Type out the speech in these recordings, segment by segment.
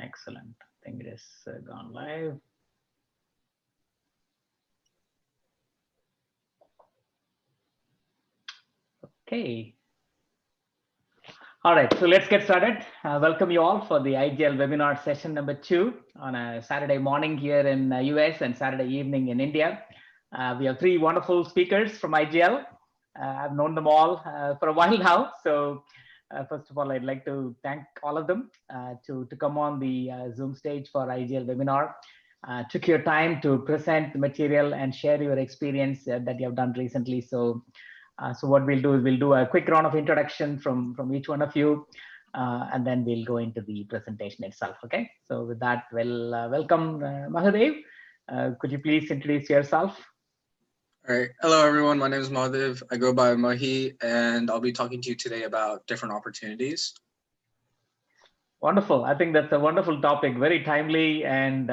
Excellent. I think it has gone live. Okay. All right, so let's get started. Welcome you all for the IGL webinar session number 2 on a Saturday morning here in US and Saturday evening in India. We have 3 wonderful speakers from IGL. I've known them all for a while now. So first of all, I'd like to thank all of them to come on the Zoom stage for IGL webinar. Took your time to present the material and share your experience that you have done recently. So what we'll do is we'll do a quick round of introduction from each one of you, and then we'll go into the presentation itself. Okay. So with that, we'll welcome Mahadev. Could you please introduce yourself? All right. Hello, everyone. My name is Mahadev. I go by Mahi, and I'll be talking to you today about different opportunities. Wonderful. I think that's a wonderful topic, very timely and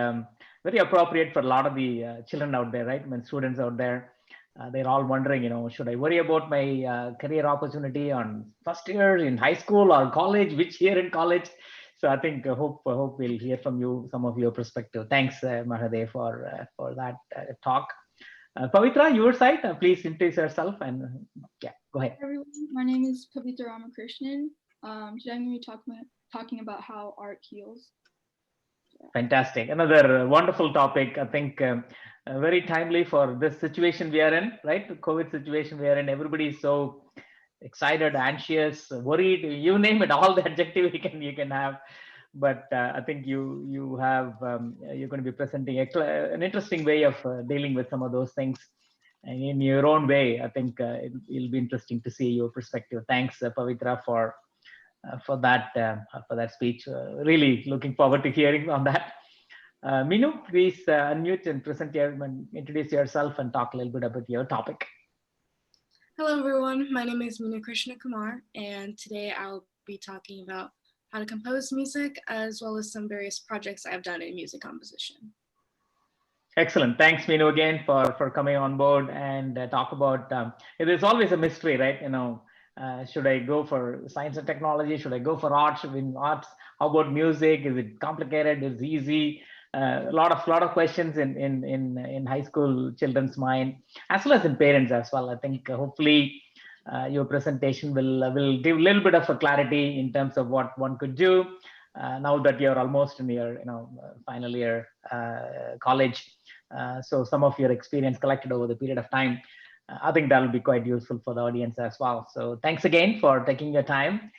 very appropriate for a lot of the children out there, right? When students out there. They're all wondering, should I worry about my career opportunity on first year in high school or college, which year in college? So I think I hope we'll hear from you some of your perspective. Thanks, Mahadev, for that talk. Pavitra, your side, please introduce yourself and yeah, go ahead. Hi everyone, my name is Pavitra Ramakrishnan. Today I'm going to be talking about how art heals. Fantastic. Another wonderful topic. I think very timely for this situation we are in, right? The COVID situation we are in. Everybody is so excited, anxious, worried. You name it, all the adjective you can have. But I think you have you're going to be presenting an interesting way of dealing with some of those things, and in your own way. I think it'll be interesting to see your perspective. Thanks, Pavitra, for that speech. Really looking forward to hearing on that. Minu, please unmute and introduce yourself and talk a little bit about your topic. Hello, everyone. My name is Minu Krishna Kumar, and today I'll be talking about how to compose music, as well as some various projects I've done in music composition. Excellent. Thanks, Minu, again for coming on board and talk about. It is always a mystery, right? Should I go for science and technology? Should I go for arts? In arts, how about music? Is it complicated? Is it easy? A lot of questions in high school children's mind, as well as in parents as well. I think hopefully your presentation will give a little bit of a clarity in terms of what one could do now that you're almost in your final year college. So some of your experience collected over the period of time. I think that will be quite useful for the audience as well. So thanks again for taking your time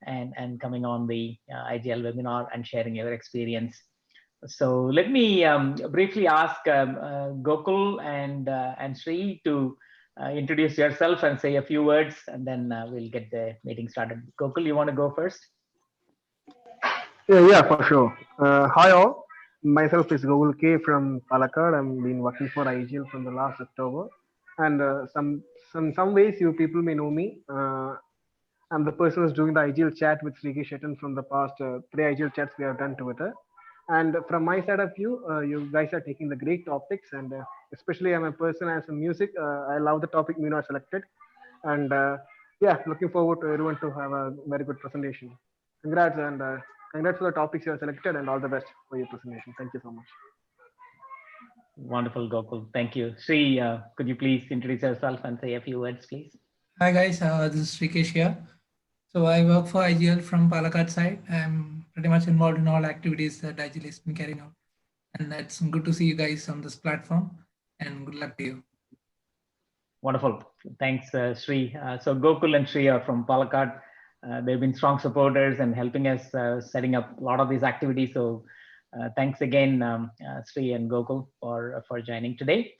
and coming on the IGL webinar and sharing your experience. So let me briefly ask Gokul and Sri to introduce yourself and say a few words, and then we'll get the meeting started. Gokul, you want to go first? Yeah, for sure. Hi all. Myself is Gokul K from Palakkad. I've been working for IGL from the last October. And some ways you people may know me. I'm the person who's doing the IGL chat with Sriki Shetton from the past 3 IGL chats we have done together. And from my side of view, you guys are taking the great topics, and especially I'm a person as a music. I love the topic Mino selected, and yeah, looking forward to everyone to have a very good presentation. Congrats, and congrats for the topics you have selected, and all the best for your presentation. Thank you so much. Wonderful, Gokul. Thank you. Sri, could you please introduce yourself and say a few words, please? Hi guys, this is Srikesh here. So I work for IGL from Palakkad side. I'm pretty much involved in all activities that IGL has been carrying out. And it's good to see you guys on this platform, and good luck to you. Wonderful. Thanks, Sri. So Gokul and Sri are from Palakkad. They've been strong supporters and helping us setting up a lot of these activities. So thanks again, Sri and Gokul for joining today.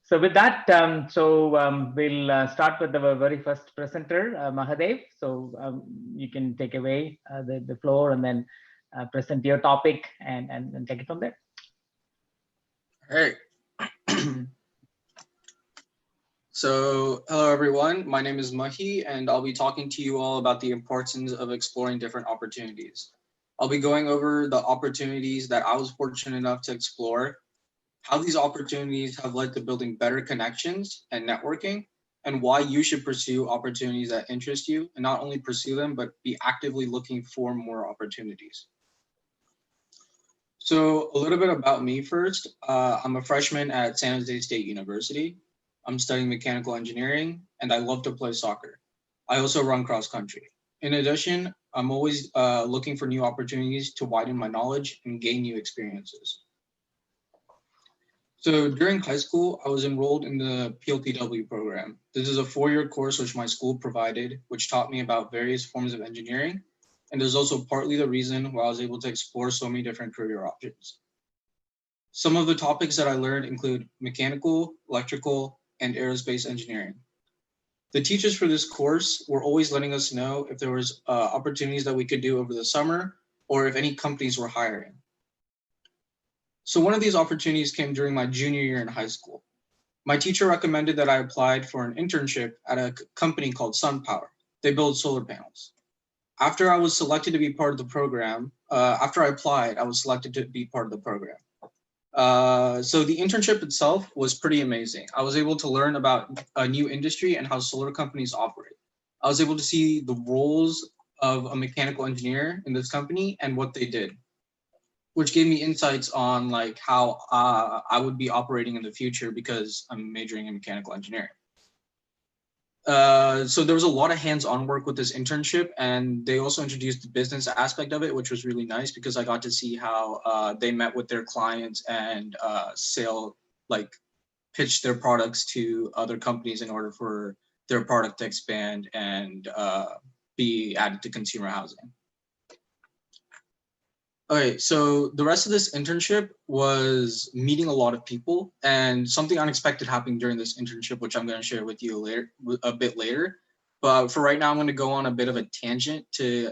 So with that, we'll start with the very first presenter, Mahadev. So you can take away the floor and then present your topic and take it from there. All right. So hello, everyone. My name is Mahi, and I'll be talking to you all about the importance of exploring different opportunities. I'll be going over the opportunities that I was fortunate enough to explore, how these opportunities have led to building better connections and networking, and why you should pursue opportunities that interest you, and not only pursue them, but be actively looking for more opportunities. So a little bit about me first. I'm a freshman at San Jose State University. I'm studying mechanical engineering, and I love to play soccer. I also run cross country. In addition, I'm always looking for new opportunities to widen my knowledge and gain new experiences. So during high school, I was enrolled in the PLTW program. This is a 4-year course which my school provided, which taught me about various forms of engineering. And is also partly the reason why I was able to explore so many different career options. Some of the topics that I learned include mechanical, electrical, and aerospace engineering. The teachers for this course were always letting us know if there was opportunities that we could do over the summer or if any companies were hiring. So one of these opportunities came during my junior year in high school. My teacher recommended that I applied for an internship at a company called SunPower. They build solar panels. After I was selected to be part of the program, after I applied, I was selected to be part of the program. So the internship itself was pretty amazing. I was able to learn about a new industry and how solar companies operate. I was able to see the roles of a mechanical engineer in this company and what they did, which gave me insights on like how I would be operating in the future because I'm majoring in mechanical engineering. So there was a lot of hands-on work with this internship, and they also introduced the business aspect of it, which was really nice because I got to see how they met with their clients and pitch their products to other companies in order for their product to expand and be added to consumer housing. Okay, so the rest of this internship was meeting a lot of people, and something unexpected happened during this internship, which I'm going to share with you a bit later. But for right now, I'm going to go on a bit of a tangent to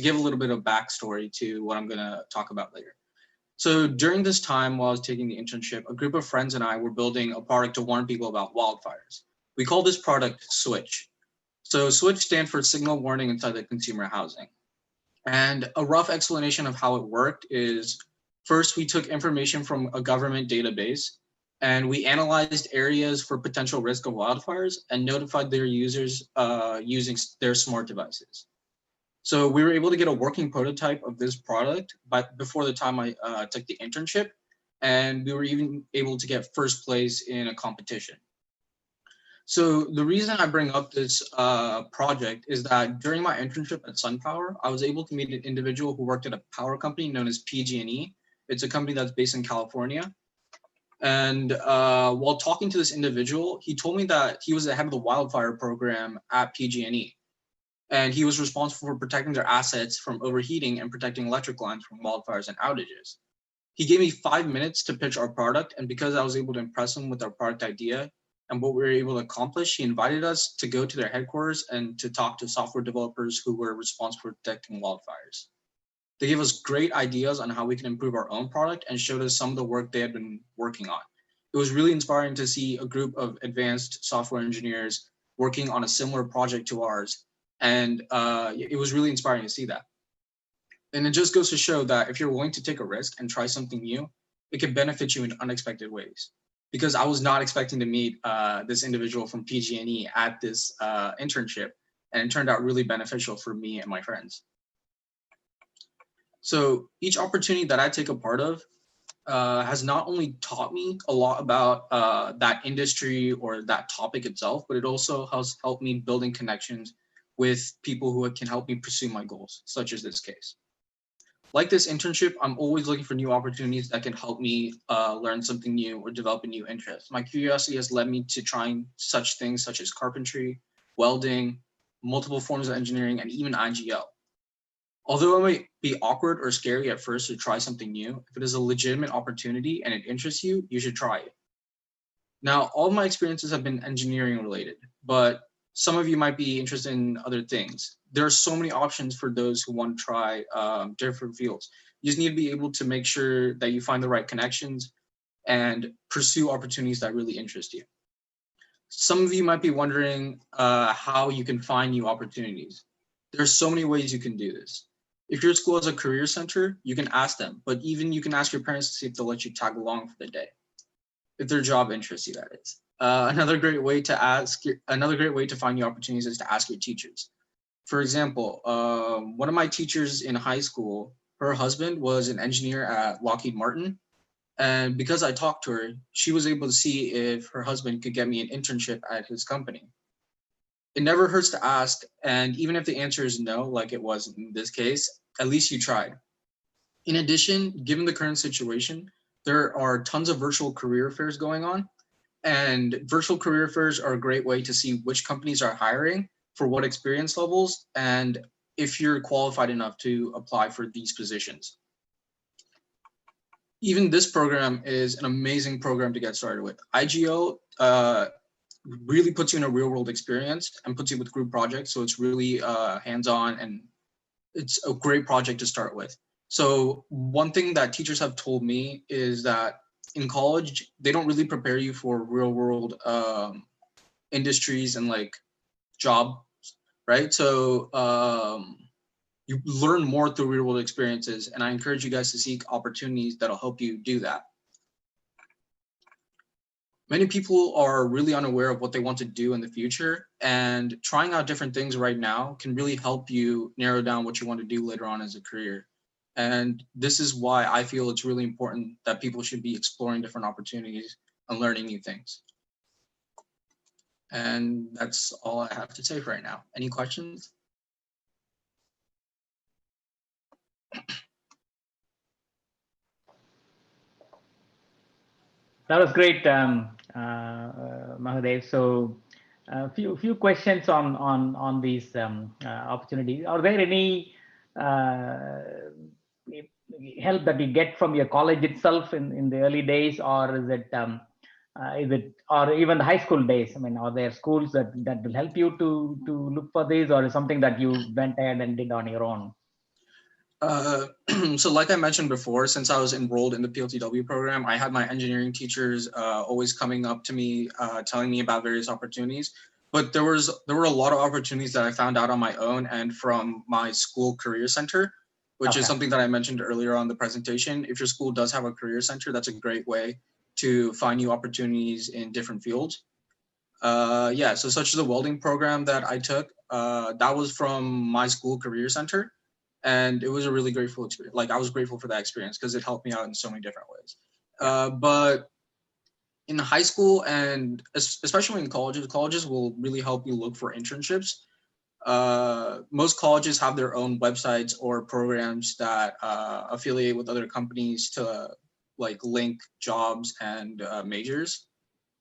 give a little bit of backstory to what I'm going to talk about later. So during this time while I was taking the internship, a group of friends and I were building a product to warn people about wildfires. We call this product Switch. So Switch stands for Signal Warning Inside the Consumer Housing. And a rough explanation of how it worked is first, we took information from a government database and we analyzed areas for potential risk of wildfires and notified their users using their smart devices. So we were able to get a working prototype of this product before the time I took the internship, and we were even able to get first place in a competition. So the reason I bring up this project is that during my internship at SunPower, I was able to meet an individual who worked at a power company known as PG&E. It's a company that's based in California. And while talking to this individual, he told me that he was the head of the wildfire program at PG&E. And he was responsible for protecting their assets from overheating and protecting electric lines from wildfires and outages. He gave me 5 minutes to pitch our product. And because I was able to impress him with our product idea, and what we were able to accomplish, he invited us to go to their headquarters and to talk to software developers who were responsible for detecting wildfires. They gave us great ideas on how we can improve our own product and showed us some of the work they had been working on. It was really inspiring to see a group of advanced software engineers working on a similar project to ours. And it was really inspiring to see that. And it just goes to show that if you're willing to take a risk and try something new, it can benefit you in unexpected ways. Because I was not expecting to meet this individual from PG&E at this internship, and it turned out really beneficial for me and my friends. So each opportunity that I take a part of has not only taught me a lot about that industry or that topic itself, but it also has helped me building connections with people who can help me pursue my goals, such as this case. Like this internship, I'm always looking for new opportunities that can help me learn something new or develop a new interest. My curiosity has led me to trying such things such as carpentry, welding, multiple forms of engineering, and even IGL. Although it might be awkward or scary at first to try something new, if it is a legitimate opportunity and it interests you, you should try it. Now, all of my experiences have been engineering related, but some of you might be interested in other things. There are so many options for those who want to try different fields. You just need to be able to make sure that you find the right connections and pursue opportunities that really interest you. Some of you might be wondering how you can find new opportunities. There are so many ways you can do this. If your school has a career center, you can ask them, but even you can ask your parents to see if they'll let you tag along for the day, if their job interests you, that is. Another great way to find new opportunities is to ask your teachers. For example, one of my teachers in high school, her husband was an engineer at Lockheed Martin. And because I talked to her, she was able to see if her husband could get me an internship at his company. It never hurts to ask, and even if the answer is no, like it was in this case, at least you tried. In addition, given the current situation, there are tons of virtual career fairs going on, and virtual career fairs are a great way to see which companies are hiring for what experience levels and if you're qualified enough to apply for these positions. Even this program is an amazing program to get started with. IGL really puts you in a real world experience and puts you with group projects. So it's really hands-on, and it's a great project to start with. So one thing that teachers have told me is that in college, they don't really prepare you for real world industries and like jobs, right? So you learn more through real world experiences, and I encourage you guys to seek opportunities that'll help you do that. Many people are really unaware of what they want to do in the future, and trying out different things right now can really help you narrow down what you want to do later on as a career. And this is why I feel it's really important that people should be exploring different opportunities and learning new things. And that's all I have to say for right now. Any questions? That was great, Mahadev. So, a few questions on these opportunities. Are there any help that you get from your college itself in the early days, or is it, or even the high school days? I mean, are there schools that will help you to look for these, or is something that you went ahead and did on your own? So like I mentioned before, since I was enrolled in the PLTW program, I had my engineering teachers always coming up to me, telling me about various opportunities. But there were a lot of opportunities that I found out on my own and from my school career center, which is something that I mentioned earlier on the presentation. If your school does have a career center, that's a great way to find new opportunities in different fields. Yeah, so such as the welding program that I took, that was from my school career center. And it was a really grateful experience. Like I was grateful for that experience because it helped me out in so many different ways. But in high school and especially in colleges will really help you look for internships. Most colleges have their own websites or programs that affiliate with other companies to like link jobs and majors.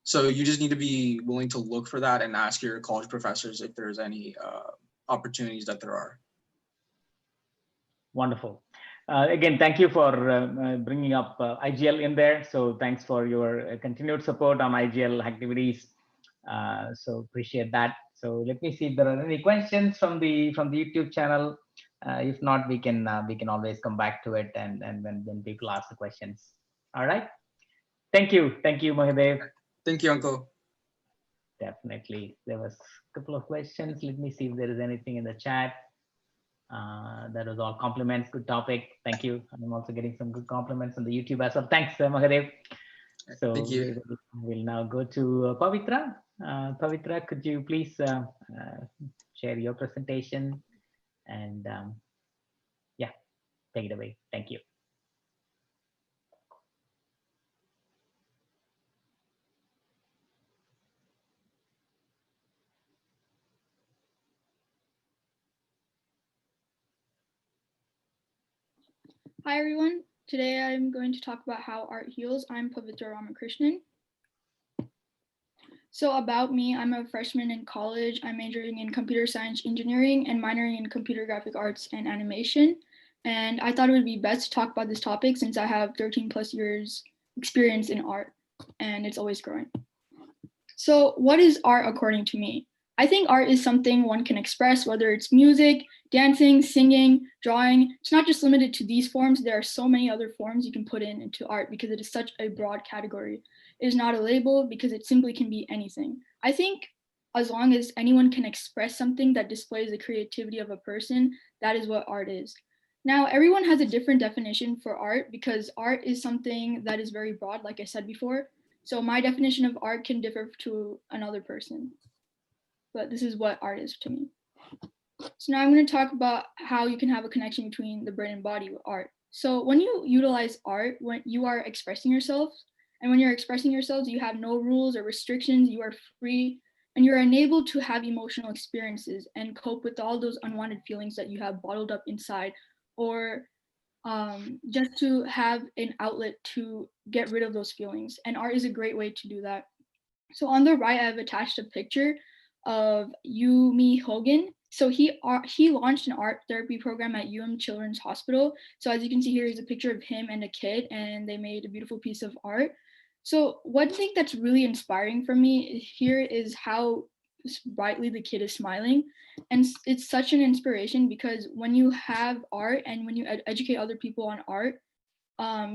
So you just need to be willing to look for that and ask your college professors if there's any opportunities that there are. Wonderful. Again, thank you for bringing up IGL in there. So thanks for your continued support on IGL activities. So appreciate that. So let me see if there are any questions from the YouTube channel. If not, we can always come back to it and when people ask the questions. All right. Thank you, Mahadev. Thank you, Uncle. Definitely, there was a couple of questions. Let me see if there is anything in the chat. That was all compliments. Good topic. Thank you. I'm also getting some good compliments on the YouTube as well. Thanks, Mahadev. So Thank you. we'll now go to Pavitra. Pavitra, could you please share your presentation and yeah, take it away. Thank you. Hi everyone. Today I'm going to talk about how art heals. I'm Pavitra Ramakrishnan. So about me, I'm a freshman in college. I'm majoring in computer science engineering and minoring in computer graphic arts and animation. And I thought it would be best to talk about this topic since I have 13 plus years experience in art and it's always growing. So what is art according to me? I think art is something one can express, whether it's music, dancing, singing, drawing. It's not just limited to these forms. There are so many other forms you can put into art because it is such a broad category. It is not a label because it simply can be anything. I think as long as anyone can express something that displays the creativity of a person, that is what art is. Now, everyone has a different definition for art because art is something that is very broad, like I said before. So my definition of art can differ to another person, but this is what art is to me. So now I'm going to talk about how you can have a connection between the brain and body with art. So when you utilize art, when you are expressing yourself, and when you're expressing yourselves, you have no rules or restrictions, you are free, and you're enabled to have emotional experiences and cope with all those unwanted feelings that you have bottled up inside, or just to have an outlet to get rid of those feelings. And art is a great way to do that. So on the right, I've attached a picture of Yumi Hogan. So he launched an art therapy program at Children's Hospital. So as you can see here is a picture of him and a kid, and they made a beautiful piece of art. So one thing that's really inspiring for me here is how brightly the kid is smiling, and it's such an inspiration because when you have art and when you educate other people on art,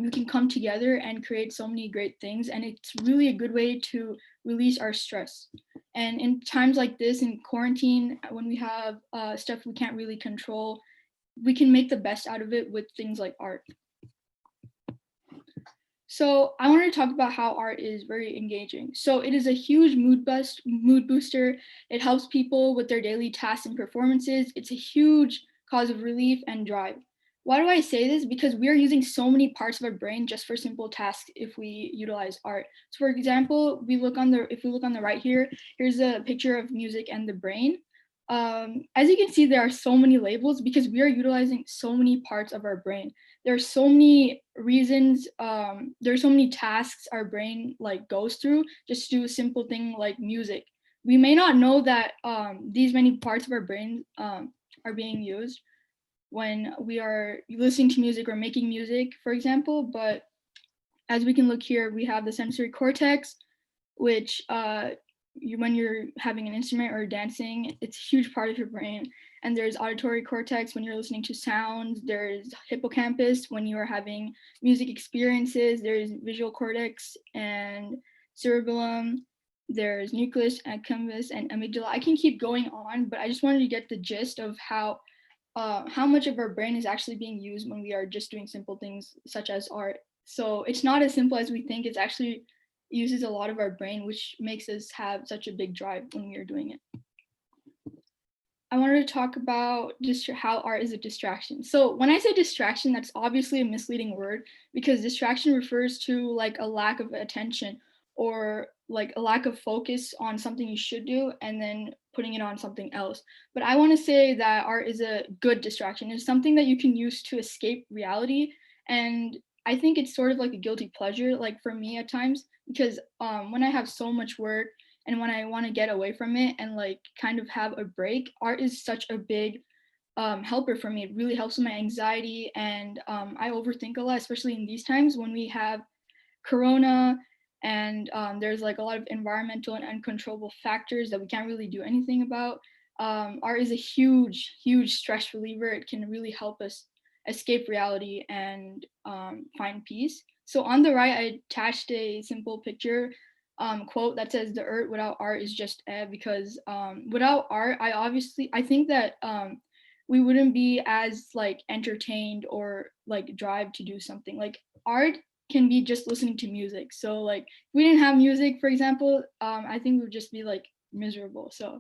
we can come together and create so many great things, and it's really a good way to release our stress. And in times like this, in quarantine, when we have stuff we can't really control, we can make the best out of it with things like art. So I wanted to talk about how art is very engaging. So it is a huge mood booster. It helps people with their daily tasks and performances. It's a huge cause of relief and drive. Why do I say this? Because we are using so many parts of our brain just for simple tasks if we utilize art. So for example, if we look on the right here, here's a picture of music and the brain. As you can see, there are so many labels because we are utilizing so many parts of our brain. There's so many reasons, there's so many tasks our brain like goes through just to do a simple thing like music. We may not know that these many parts of our brain are being used when we are listening to music or making music, for example, but as we can look here, we have the sensory cortex, which when you're having an instrument or dancing, it's a huge part of your brain. And there's auditory cortex when you're listening to sounds. There's hippocampus when you are having music experiences. There's visual cortex and cerebellum. There's nucleus accumbens and amygdala. I can keep going on, but I just wanted to get the gist of how much of our brain is actually being used when we are just doing simple things such as art. So it's not as simple as we think. It's actually uses a lot of our brain, which makes us have such a big drive when we are doing it. I wanted to talk about just how art is a distraction. So when I say distraction, that's obviously a misleading word because distraction refers to like a lack of attention or like a lack of focus on something you should do and then putting it on something else. But I want to say that art is a good distraction. It's something that you can use to escape reality. And I think it's sort of like a guilty pleasure, like for me at times, because when I have so much work and when I want to get away from it and like kind of have a break, art is such a big helper for me. It really helps with my anxiety, and I overthink a lot, especially in these times when we have corona and there's like a lot of environmental and uncontrollable factors that we can't really do anything about. Art is a huge stress reliever. It can really help us escape reality and find peace. So on the right, I attached a simple picture quote that says the earth without art is just air, because without art, I think that we wouldn't be as like entertained or like drive to do something. Like art can be just listening to music. So like if we didn't have music, for example, I think we would just be like miserable. So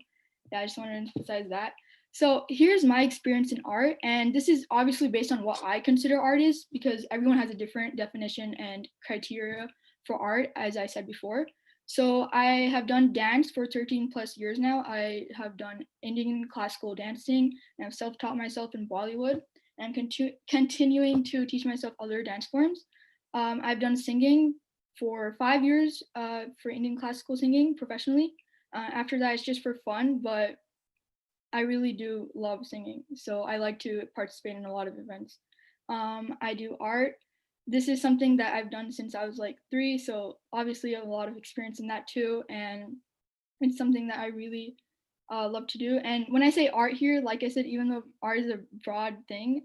yeah, I just wanted to emphasize that. So here's my experience in art, and this is obviously based on what I consider art is, because everyone has a different definition and criteria for art, as I said before. So I have done dance for 13 plus years now. I have done Indian classical dancing, and I've self-taught myself in Bollywood, and continuing to teach myself other dance forms. I've done singing for 5 years for Indian classical singing professionally. After that, it's just for fun, but I really do love singing, so I like to participate in a lot of events. I do art. This is something that I've done since I was like 3, so obviously I have a lot of experience in that too, and it's something that I really love to do. And when I say art here, like I said, even though art is a broad thing,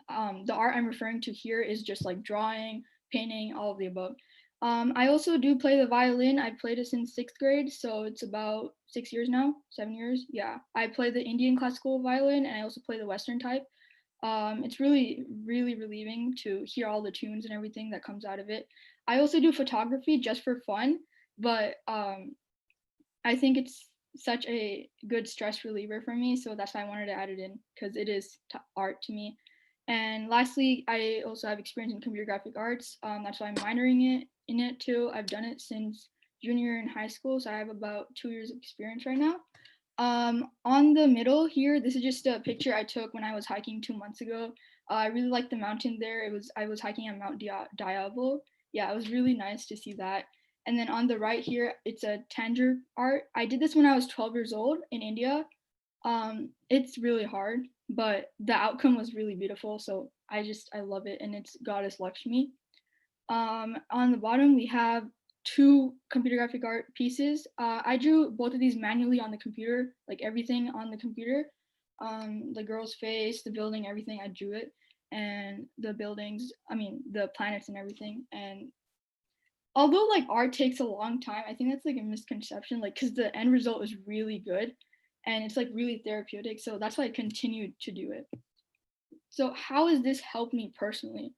the art I'm referring to here is just like drawing, painting, all of the above. I also do play the violin. I've played it since 6th grade, so it's about 6 years now, 7 years. Yeah, I play the Indian classical violin, and I also play the Western type. It's really relieving to hear all the tunes and everything that comes out of it. I also do photography just for fun, but I think it's such a good stress reliever for me. So that's why I wanted to add it in, because it is art to me. And lastly, I also have experience in computer graphic arts. That's why I'm minoring in it too. I've done it since junior in high school, so I have about 2 years of experience right now. On the middle here, this is just a picture I took when I was hiking 2 months ago. I really liked the mountain there. I was hiking at Mount Diablo. Yeah, it was really nice to see that. And then on the right here, it's a Tanger art. I did this when I was 12 years old in India. It's really hard, but the outcome was really beautiful. So I love it, and it's Goddess Lakshmi. On the bottom, we have 2 computer graphic art pieces. I drew both of these manually on the computer, like everything on the computer. The girl's face, the building, everything, I drew it. And the buildings, I mean, the planets and everything. And although like art takes a long time, I think that's like a misconception, like, because the end result is really good and it's like really therapeutic. So that's why I continued to do it. So how has this helped me personally?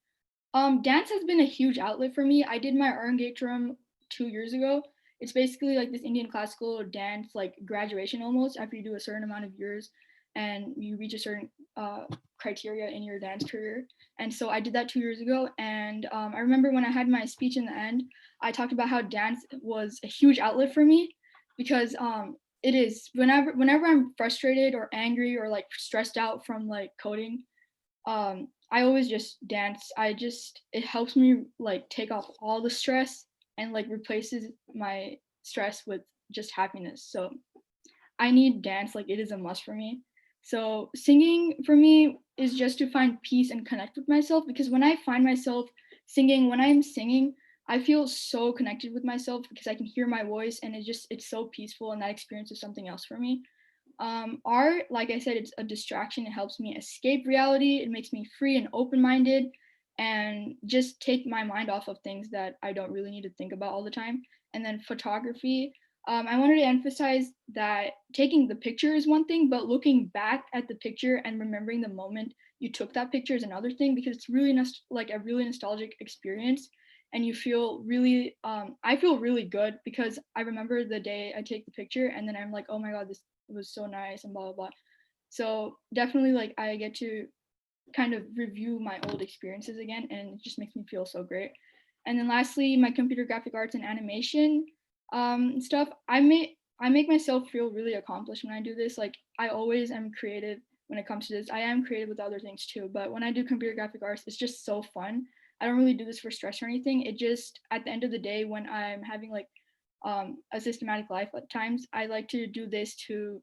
Dance has been a huge outlet for me. I did my Arangetram 2 years ago. It's basically like this Indian classical dance, like graduation almost, after you do a certain amount of years and you reach a certain criteria in your dance career. And so I did that 2 years ago. And I remember when I had my speech in the end, I talked about how dance was a huge outlet for me because it is whenever I'm frustrated or angry or like stressed out from like coding, I always just dance. It helps me like take off all the stress and like replaces my stress with just happiness. So I need dance, like it is a must for me. So singing for me is just to find peace and connect with myself, because when I find myself singing, when I'm singing, I feel so connected with myself because I can hear my voice and it's so peaceful, and that experience is something else for me. Art, like I said, it's a distraction. It helps me escape reality. It makes me free and open-minded and just take my mind off of things that I don't really need to think about all the time. And then photography, I wanted to emphasize that taking the picture is one thing, but looking back at the picture and remembering the moment you took that picture is another thing, because it's really like a really nostalgic experience. And you feel really, I feel really good because I remember the day I take the picture and then I'm like, oh my God, this was so nice and blah, blah, blah. So definitely like I get to kind of review my old experiences again, and it just makes me feel so great. And then lastly, my computer graphic arts and animation stuff, I make myself feel really accomplished when I do this. Like I always am creative when it comes to this. I am creative with other things too, but when I do computer graphic arts, it's just so fun. I don't really do this for stress or anything. It just, at the end of the day, when I'm having like a systematic life at times, I like to do this to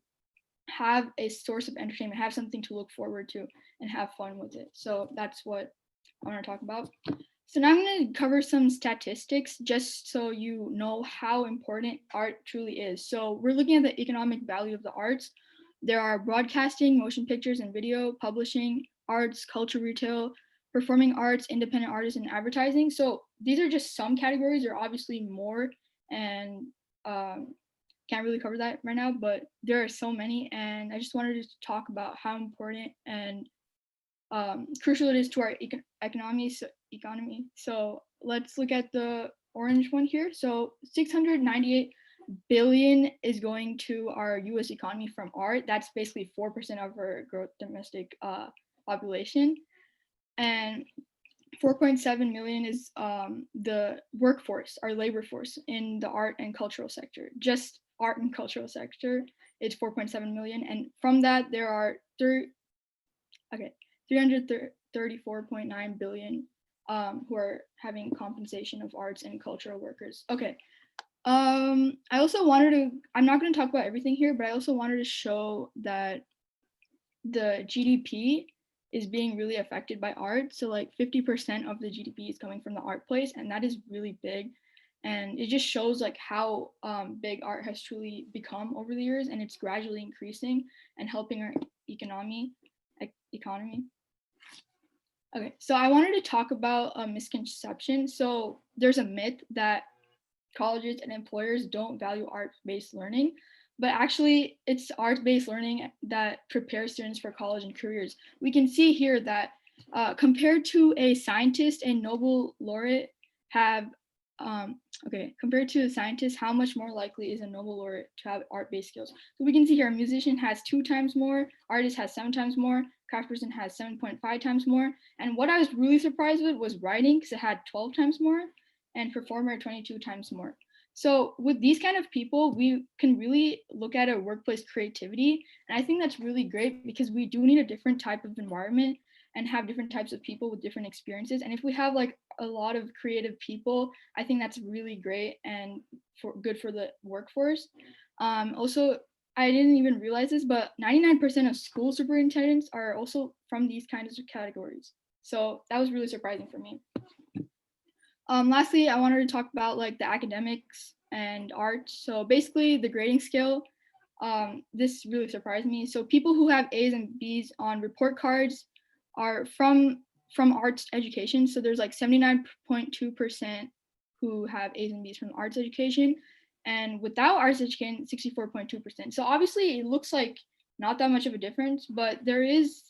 have a source of entertainment, have something to look forward to, and have fun with it. So that's what I want to talk about. So now I'm going to cover some statistics just so you know how important art truly is. So we're looking at the economic value of the arts. There are broadcasting, motion pictures and video, publishing, arts, culture retail, performing arts, independent artists, and advertising. So these are just some categories. There are obviously more, and can't really cover that right now, but there are so many, and I just wanted to talk about how important and crucial it is to our economy. So let's look at the orange one here. So 698 billion is going to our U.S. economy from art. That's basically 4% of our gross domestic population, and 4.7 million is the workforce, our labor force in the art and cultural sector. Just art and cultural sector, it's 4.7 million, and from that there are 334.9 billion who are having compensation of arts and cultural workers. Okay. I also wanted to, I'm not going to talk about everything here, but I also wanted to show that the GDP is being really affected by art. So like 50% of the GDP is coming from the art place, and that is really big. And it just shows like how big art has truly become over the years, and it's gradually increasing and helping our economy. Okay, so I wanted to talk about a misconception. So there's a myth that colleges and employers don't value art-based learning, but actually it's art-based learning that prepares students for college and careers. We can see here that compared to a scientist and Nobel laureate have compared to a scientist, how much more likely is a Nobel laureate to have art-based skills? So we can see here, a musician has 2 times more, artist has 7 times more, craftsperson has 7.5 times more. And what I was really surprised with was writing, because it had 12 times more, and performer 22 times more. So with these kind of people, we can really look at a workplace creativity. And I think that's really great because we do need a different type of environment and have different types of people with different experiences. And if we have like a lot of creative people, I think that's really great and good for the workforce. Also, I didn't even realize this, but 99% of school superintendents are also from these kinds of categories. So that was really surprising for me. Lastly, I wanted to talk about like the academics and art. So basically the grading scale, this really surprised me. So people who have A's and B's on report cards are from arts education. So there's like 79.2% who have A's and B's from arts education, and without arts education, 64.2%. So obviously it looks like not that much of a difference, but there is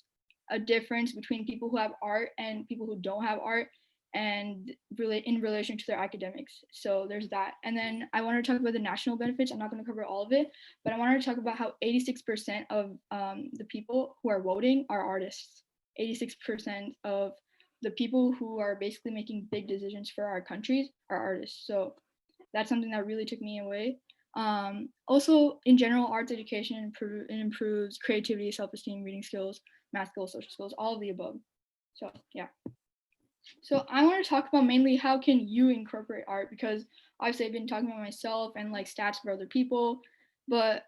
a difference between people who have art and people who don't have art, and really in relation to their academics. So there's that. And then I want to talk about the national benefits. I'm not going to cover all of it, but I wanted to talk about how 86% of the people who are voting are artists. 86% of the people who are basically making big decisions for our countries are artists. So that's something that really took me away. Also, in general, arts education improves creativity, self-esteem, reading skills, math skills, social skills, all of the above. So yeah. So I want to talk about mainly how can you incorporate art, because obviously I've been talking about myself and like stats for other people, but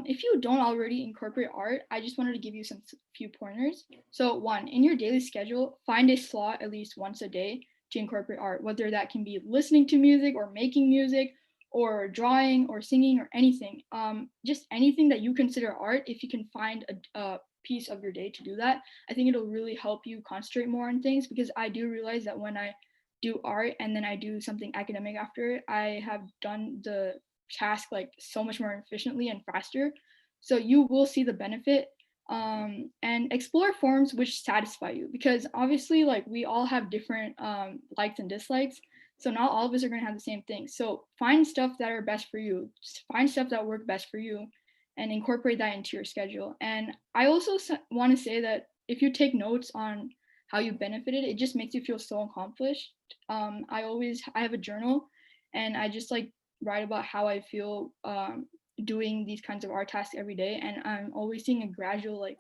if you don't already incorporate art, I just wanted to give you some few pointers. So one, in your daily schedule, find a slot at least once a day to incorporate art, whether that can be listening to music or making music or drawing or singing or anything. Just anything that you consider art, if you can find a piece of your day to do that, I think it'll really help you concentrate more on things, because I do realize that when I do art and then I do something academic after it, I have done the task like so much more efficiently and faster. So you will see the benefit. And explore forms which satisfy you, because obviously like we all have different likes and dislikes, so not all of us are going to have the same thing. So find stuff that are best for you, find stuff that work best for you, and incorporate that into your schedule. And I also want to say that if you take notes on how you benefited, it just makes you feel so accomplished. I have a journal, and I just like write about how I feel doing these kinds of art tasks every day, and I'm always seeing a gradual like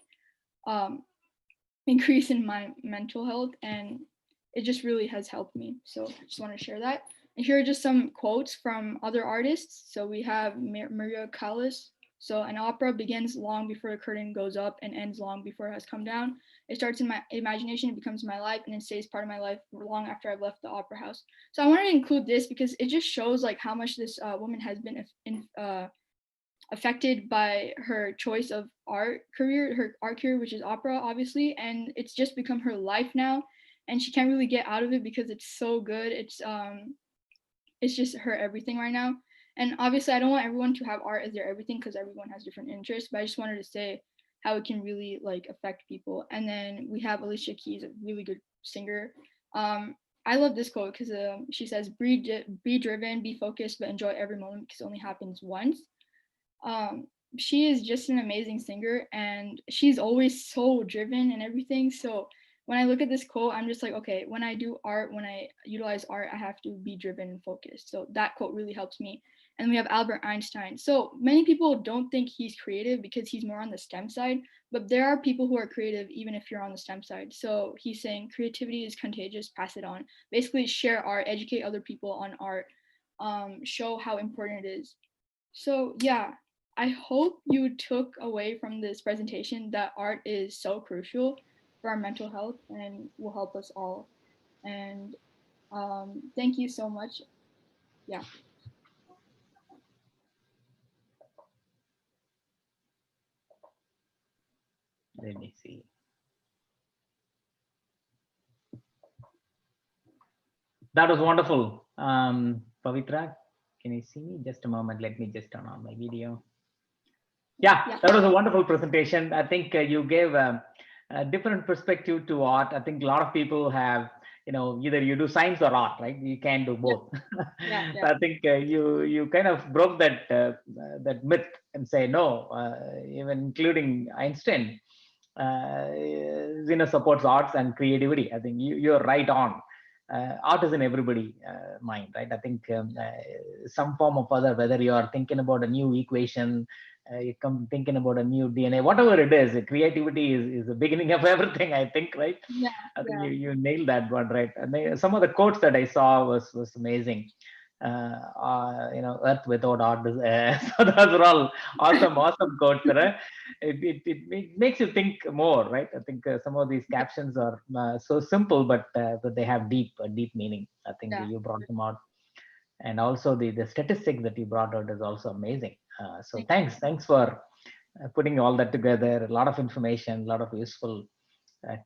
increase in my mental health, and it just really has helped me. So I just want to share that. And here are just some quotes from other artists. So we have Maria Callas. So an opera begins long before the curtain goes up and ends long before it has come down. It starts in my imagination, it becomes my life, and it stays part of my life long after I've left the opera house. So I wanted to include this because it just shows like how much this woman has been affected by her choice of her art career, which is opera, obviously, and it's just become her life now, and she can't really get out of it because it's so good. It's just her everything right now. And obviously I don't want everyone to have art as their everything, because everyone has different interests, but I just wanted to say how it can really like affect people. And then we have Alicia Keys, a really good singer. I love this quote because she says, be driven, be focused, but enjoy every moment because it only happens once. She is just an amazing singer, and she's always so driven and everything. So when I look at this quote, I'm just like, okay, when I do art, when I utilize art, I have to be driven and focused. So that quote really helps me. And we have Albert Einstein. So many people don't think he's creative because he's more on the STEM side, but there are people who are creative even if you're on the STEM side. So he's saying creativity is contagious, pass it on. Basically share art, educate other people on art, show how important it is. So yeah, I hope you took away from this presentation that art is so crucial for our mental health and will help us all. And thank you so much. Yeah. Let me see. That was wonderful. Pavitra, can you see me? Just a moment. Let me just turn on my video. Yeah, that was a wonderful presentation. I think you gave a different perspective to art. I think a lot of people have, either you do science or art, right? You can't do Yeah, both. yeah, So yeah. I think you kind of broke that myth and say no, even including Einstein. Zena supports arts and creativity. I think you're right on. Art is in everybody mind, right? I think some form of other, whether you are thinking about a new equation, you come thinking about a new DNA, whatever it is, creativity is the beginning of everything, I think, right? Yeah, I think yeah. you nailed that one, right? And some of the quotes that I saw was amazing. Earth without art is, so those are all awesome quotes. Right? It makes you think more, right? I think some of these captions are so simple, but they have deep meaning. I think Yeah. you brought them out, and also the statistic that you brought out is also amazing. So Thank thanks for putting all that together. A lot of information, a lot of useful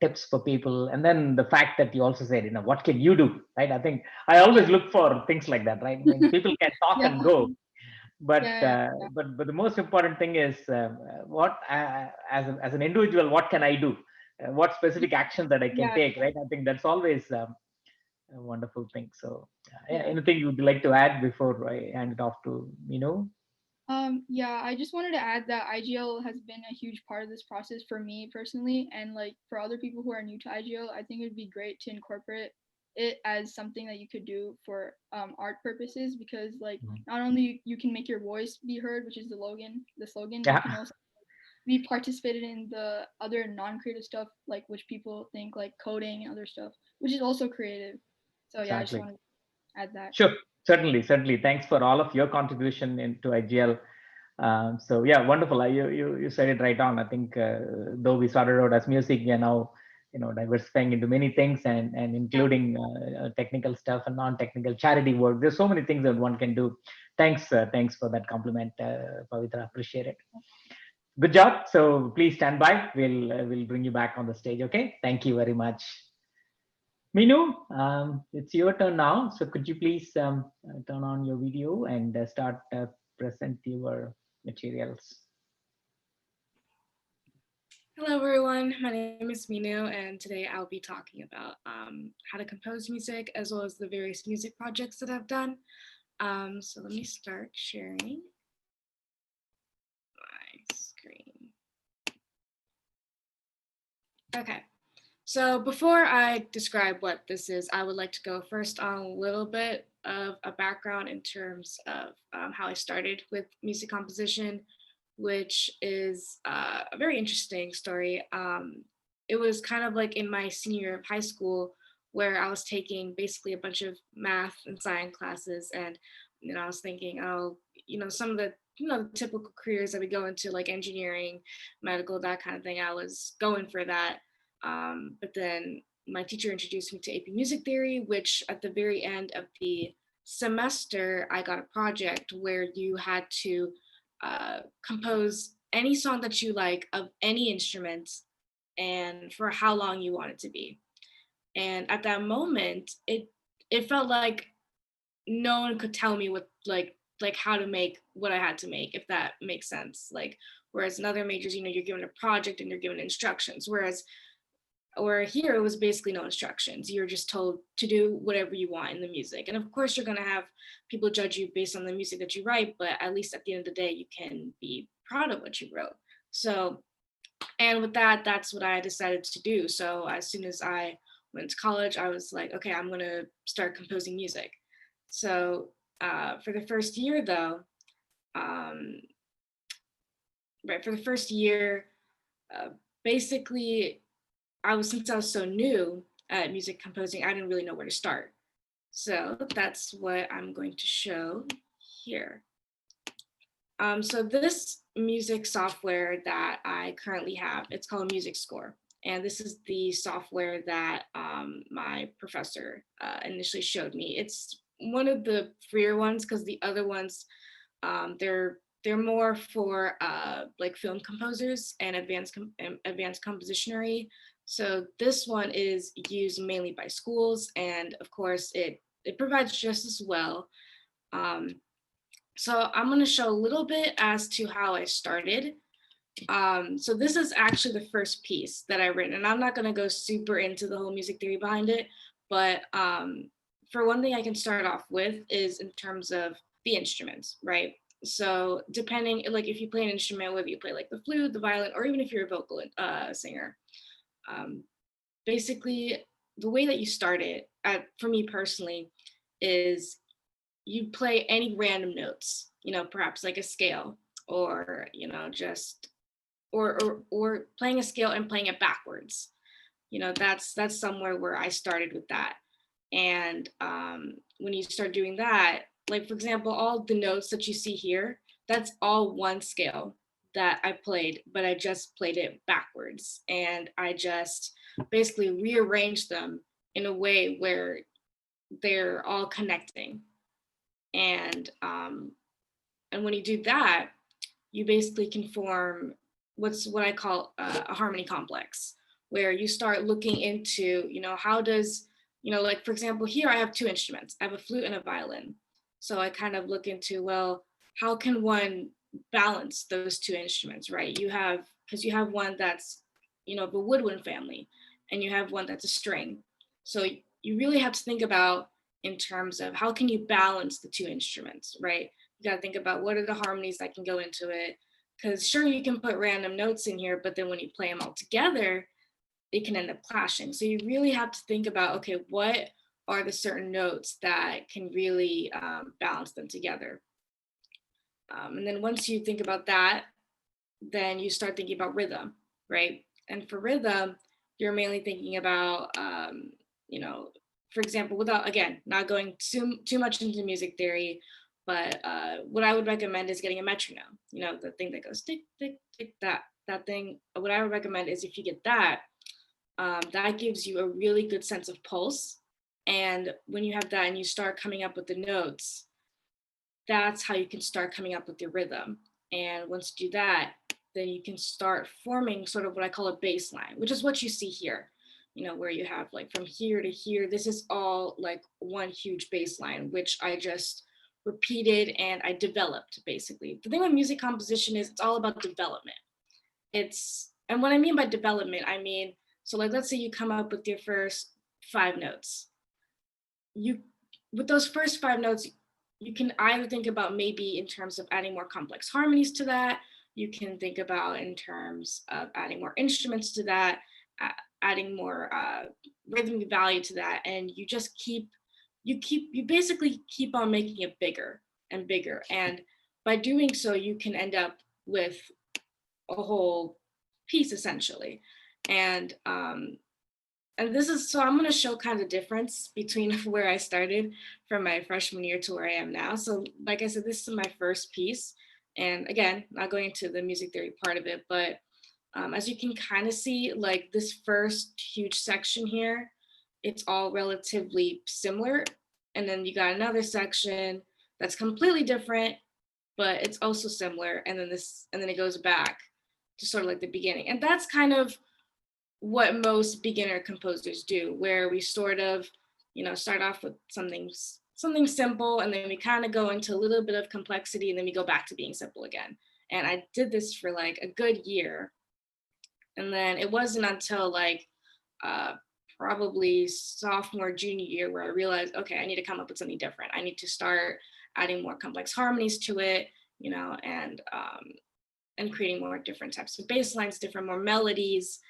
tips for people, and then the fact that you also said, what can you do, right? I think I always look for things like that, right? I mean, people can talk Yeah, and go, but yeah, but the most important thing is what as an individual, what can I do? What specific action that I can yeah, take, right? I think that's always a wonderful thing. So yeah, yeah. anything you'd like to add before I hand it off to Yeah, I just wanted to add that IGL has been a huge part of this process for me personally, and like for other people who are new to IGL, I think it'd be great to incorporate it as something that you could do for art purposes, because like Mhm. not only you can make your voice be heard, which is the slogan, you Yeah, can also be participated in the other non-creative stuff, like which people think like coding and other stuff, which is also creative. So yeah, I just exactly. wanted to add that. Sure, certainly. Thanks for all of your contribution into IGL. So yeah, wonderful. You said it right on. I think though we started out as music, we are now diversifying into many things, and Yeah. including technical stuff and non-technical charity work. There's so many things that one can do. Thanks for that compliment, Pavitra. Appreciate it. Good job. So please stand by. We'll bring you back on the stage. Okay. Thank you very much. Minu, it's your turn now. So could you please turn on your video and start present your materials? Hello, everyone. My name is Minu, and today I'll be talking about how to compose music as well as the various music projects that I've done. So let me start sharing my screen. Okay. So before I describe what this is, I would like to go first on a little bit of a background in terms of how I started with music composition, which is a very interesting story. It was kind of like in my senior year of high school where I was taking basically a bunch of math and science classes, and I was thinking, oh, some of the the typical careers that we go into, like engineering, medical, that kind of thing. I was going for that, but then my teacher introduced me to AP Music Theory, which at the very end of the semester, I got a project where you had to compose any song that you like of any instrument and for how long you want it to be. And at that moment, it felt like no one could tell me what like how to make what I had to make, if that makes sense. Like whereas in other majors, you're given a project and you're given instructions. Whereas or here it was basically no instructions. You're just told to do whatever you want in the music. And of course you're gonna have people judge you based on the music that you write, but at least at the end of the day, you can be proud of what you wrote. So, and with that, that's what I decided to do. So as soon as I went to college, I was like, okay, I'm gonna start composing music. So for the first year though, um, right, for the first year, uh, basically since I was so new at music composing, I didn't really know where to start. So that's what I'm going to show here. So this music software that I currently have, it's called Music Score. And this is the software that my professor initially showed me. It's one of the freer ones because the other ones, they're more for like film composers and advanced compositionery. So this one is used mainly by schools, and of course it provides just as well. So I'm going to show a little bit as to how I started. So this is actually the first piece that I written, and I'm not going to go super into the whole music theory behind it, but for one thing I can start off with is in terms of the instruments, right? So depending, like if you play an instrument, whether you play like the flute, the violin, or even if you're a vocal singer, um, basically the way that you start it, for me personally, is you play any random notes, perhaps like a scale, or just or playing a scale and playing it backwards. That's somewhere where I started with that. And when you start doing that, like for example, all the notes that you see here, that's all one scale that I played, but I just played it backwards, and I just basically rearranged them in a way where they're all connecting. And when you do that, you basically can form what I call a harmony complex, where you start looking into, how does, like for example, here I have two instruments. I have a flute and a violin. So I kind of look into, well, how can one balance those two instruments, right? Because you have one that's, the woodwind family, and you have one that's a string. So you really have to think about in terms of how can you balance the two instruments, right? You got to think about what are the harmonies that can go into it, because sure, you can put random notes in here, but then when you play them all together, it can end up clashing. So you really have to think about, okay, what are the certain notes that can really balance them together? And then once you think about that, then you start thinking about rhythm, right? And for rhythm, you're mainly thinking about, for example, without, again, not going too much into music theory, but what I would recommend is getting a metronome, the thing that goes tick, tick, tick, that thing. What I would recommend is if you get that, that gives you a really good sense of pulse. And when you have that and you start coming up with the notes, that's how you can start coming up with your rhythm. And once you do that, then you can start forming sort of what I call a bass line, which is what you see here, where you have like from here to here, this is all like one huge bass line, which I just repeated and I developed basically. The thing with music composition is it's all about development. And what I mean by development, I mean, so like, let's say you come up with your first 5 notes. With those first 5 notes, you can either think about maybe in terms of adding more complex harmonies to that. You can think about in terms of adding more instruments to that, adding more rhythmic value to that. And you basically keep on making it bigger and bigger. And by doing so, you can end up with a whole piece essentially. And this is, so I'm going to show kind of the difference between where I started from my freshman year to where I am now. So like I said, this is my first piece. And again, not going into the music theory part of it, but as you can kind of see, like this first huge section here, it's all relatively similar. And then you got another section that's completely different, but it's also similar. And then it goes back to sort of like the beginning. And that's kind of what most beginner composers do, where we sort of, start off with something simple, and then we kind of go into a little bit of complexity, and then we go back to being simple again. And I did this for like a good year. And then it wasn't until like probably sophomore, junior year where I realized, okay, I need to come up with something different. I need to start adding more complex harmonies to it, and creating more different types of bass lines, more melodies.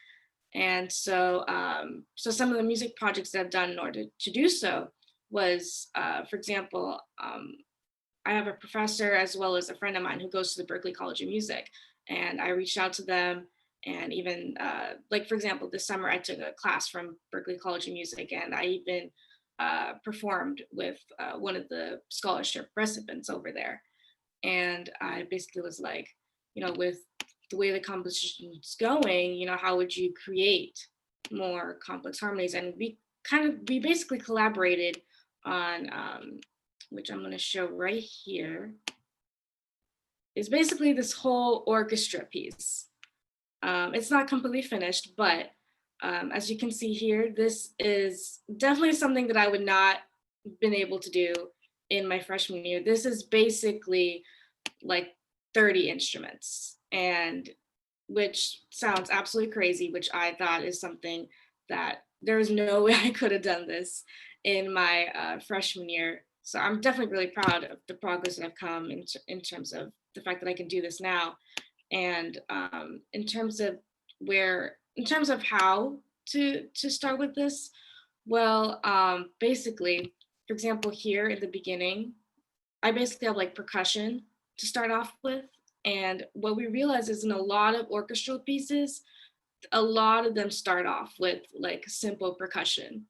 And so some of the music projects that I've done in order to do so was, for example, I have a professor as well as a friend of mine who goes to the Berklee College of Music. And I reached out to them, and even like, for example, this summer I took a class from Berklee College of Music, and I even performed with one of the scholarship recipients over there. And I basically was like, with the way the composition is going, how would you create more complex harmonies? And we basically collaborated on, which I'm going to show right here, is basically this whole orchestra piece. It's not completely finished, but as you can see here, this is definitely something that I would not been able to do in my freshman year. This is basically like 30 instruments, and which sounds absolutely crazy, which I thought is something that there was no way I could have done this in my freshman year. So I'm definitely really proud of the progress that I've come in terms of the fact that I can do this now. And in terms of how to start with this, well, basically, for example, here in the beginning, I basically have like percussion to start off with. And what we realize is in a lot of orchestral pieces, a lot of them start off with like simple percussion.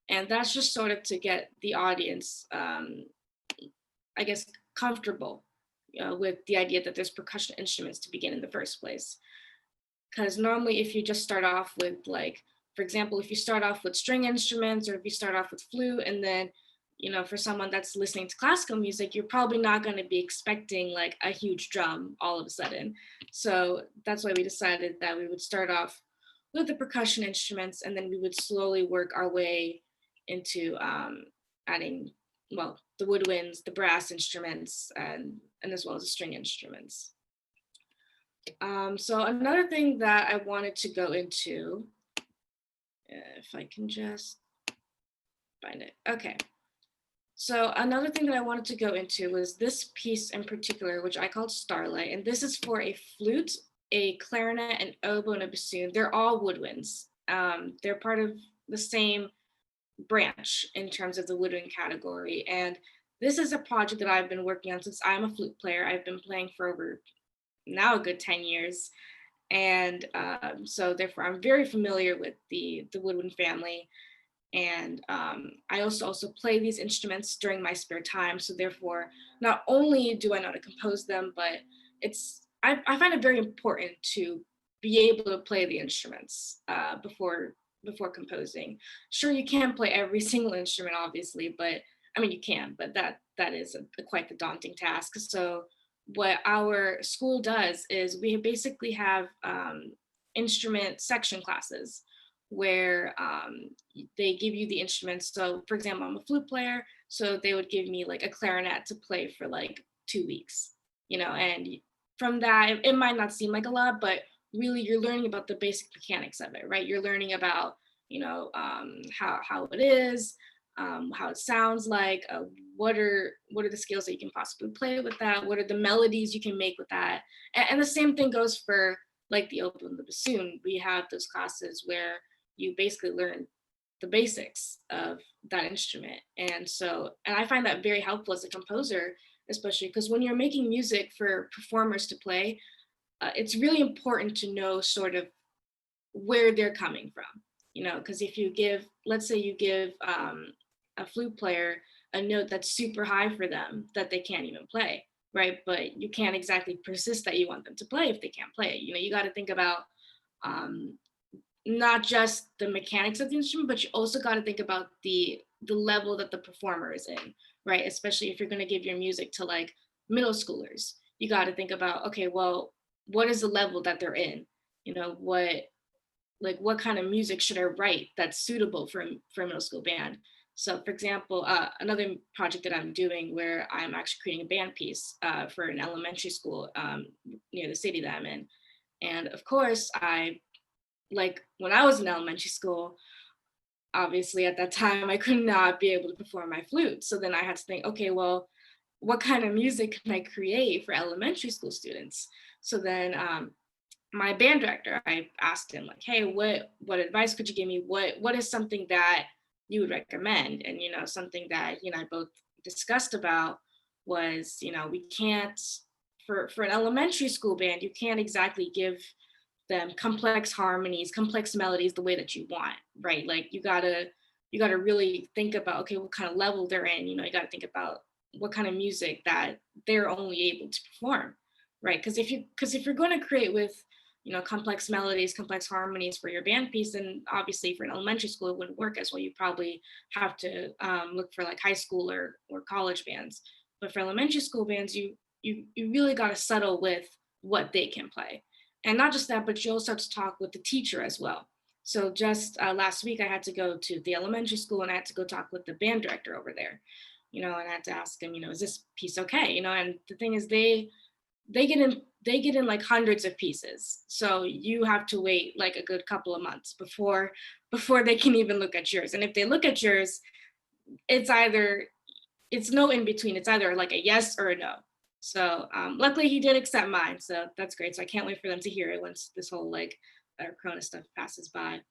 And that's just sort of to get the audience, I guess, comfortable with the idea that there's percussion instruments to begin in the first place. Because normally if you just start off with like, for example, if you start off with string instruments or if you start off with flute, and then, for someone that's listening to classical music, you're probably not going to be expecting like a huge drum all of a sudden. So that's why we decided that we would start off with the percussion instruments, and then we would slowly work our way into adding, well, the woodwinds, the brass instruments, and as well as the string instruments. So another thing that I wanted to go into, if I can just find it. Okay. So another thing that I wanted to go into was this piece in particular, which I called Starlight. And this is for a flute, a clarinet, an oboe, and a bassoon. They're all woodwinds. They're part of the same branch in terms of the woodwind category. And this is a project that I've been working on since I'm a flute player. I've been playing for over now a good 10 years. And so therefore I'm very familiar with the woodwind family. And I also play these instruments during my spare time. So therefore, not only do I know how to compose them, but I find it very important to be able to play the instruments before composing. Sure, you can't play every single instrument, obviously, but I mean, you can, but that is quite the daunting task. So what our school does is we basically have instrument section classes where they give you the instruments. So for example, I'm a flute player, so they would give me like a clarinet to play for like 2 weeks, and from that, it might not seem like a lot, but really you're learning about the basic mechanics of it, right? You're learning about, how it is, how it sounds like, what are the scales that you can possibly play with that? What are the melodies you can make with that? And the same thing goes for like the oboe and the bassoon. We have those classes where you basically learn the basics of that instrument. And I find that very helpful as a composer, especially because when you're making music for performers to play, it's really important to know sort of where they're coming from, because if you give, let's say you give a flute player a note that's super high for them that they can't even play, right? But you can't exactly persist that you want them to play if they can't play it. You got to think about not just the mechanics of the instrument, but you also got to think about the level that the performer is in, right? Especially if you're going to give your music to like middle schoolers, you got to think about, okay, well, what is the level that they're in? What kind of music should I write that's suitable for a middle school band? So for example, another project that I'm doing where I'm actually creating a band piece for an elementary school near the city that I'm in. And of course, like when I was in elementary school, obviously at that time, I could not be able to perform my flute. So then I had to think, okay, well, what kind of music can I create for elementary school students? So then my band director, I asked him like, hey, what advice could you give me? What is something that you would recommend? And, something that he and I both discussed about was, we can't, for an elementary school band, you can't exactly give them complex harmonies, complex melodies the way that you want, right? Like you gotta really think about, okay, what kind of level they're in, you gotta think about what kind of music that they're only able to perform, right? Because if you're going to create with, complex melodies, complex harmonies for your band piece, then obviously for an elementary school, it wouldn't work as well. You probably have to look for like high school or college bands. But for elementary school bands, you really got to settle with what they can play. And not just that, but you also have to talk with the teacher as well. So just last week, I had to go to the elementary school and I had to go talk with the band director over there, and I had to ask him, is this piece okay? And the thing is, they they get in like hundreds of pieces. So you have to wait like a good couple of months before they can even look at yours. And if they look at yours, it's no in between. It's either like a yes or a no. So luckily he did accept mine. So that's great. So I can't wait for them to hear it once this whole like Corona stuff passes by.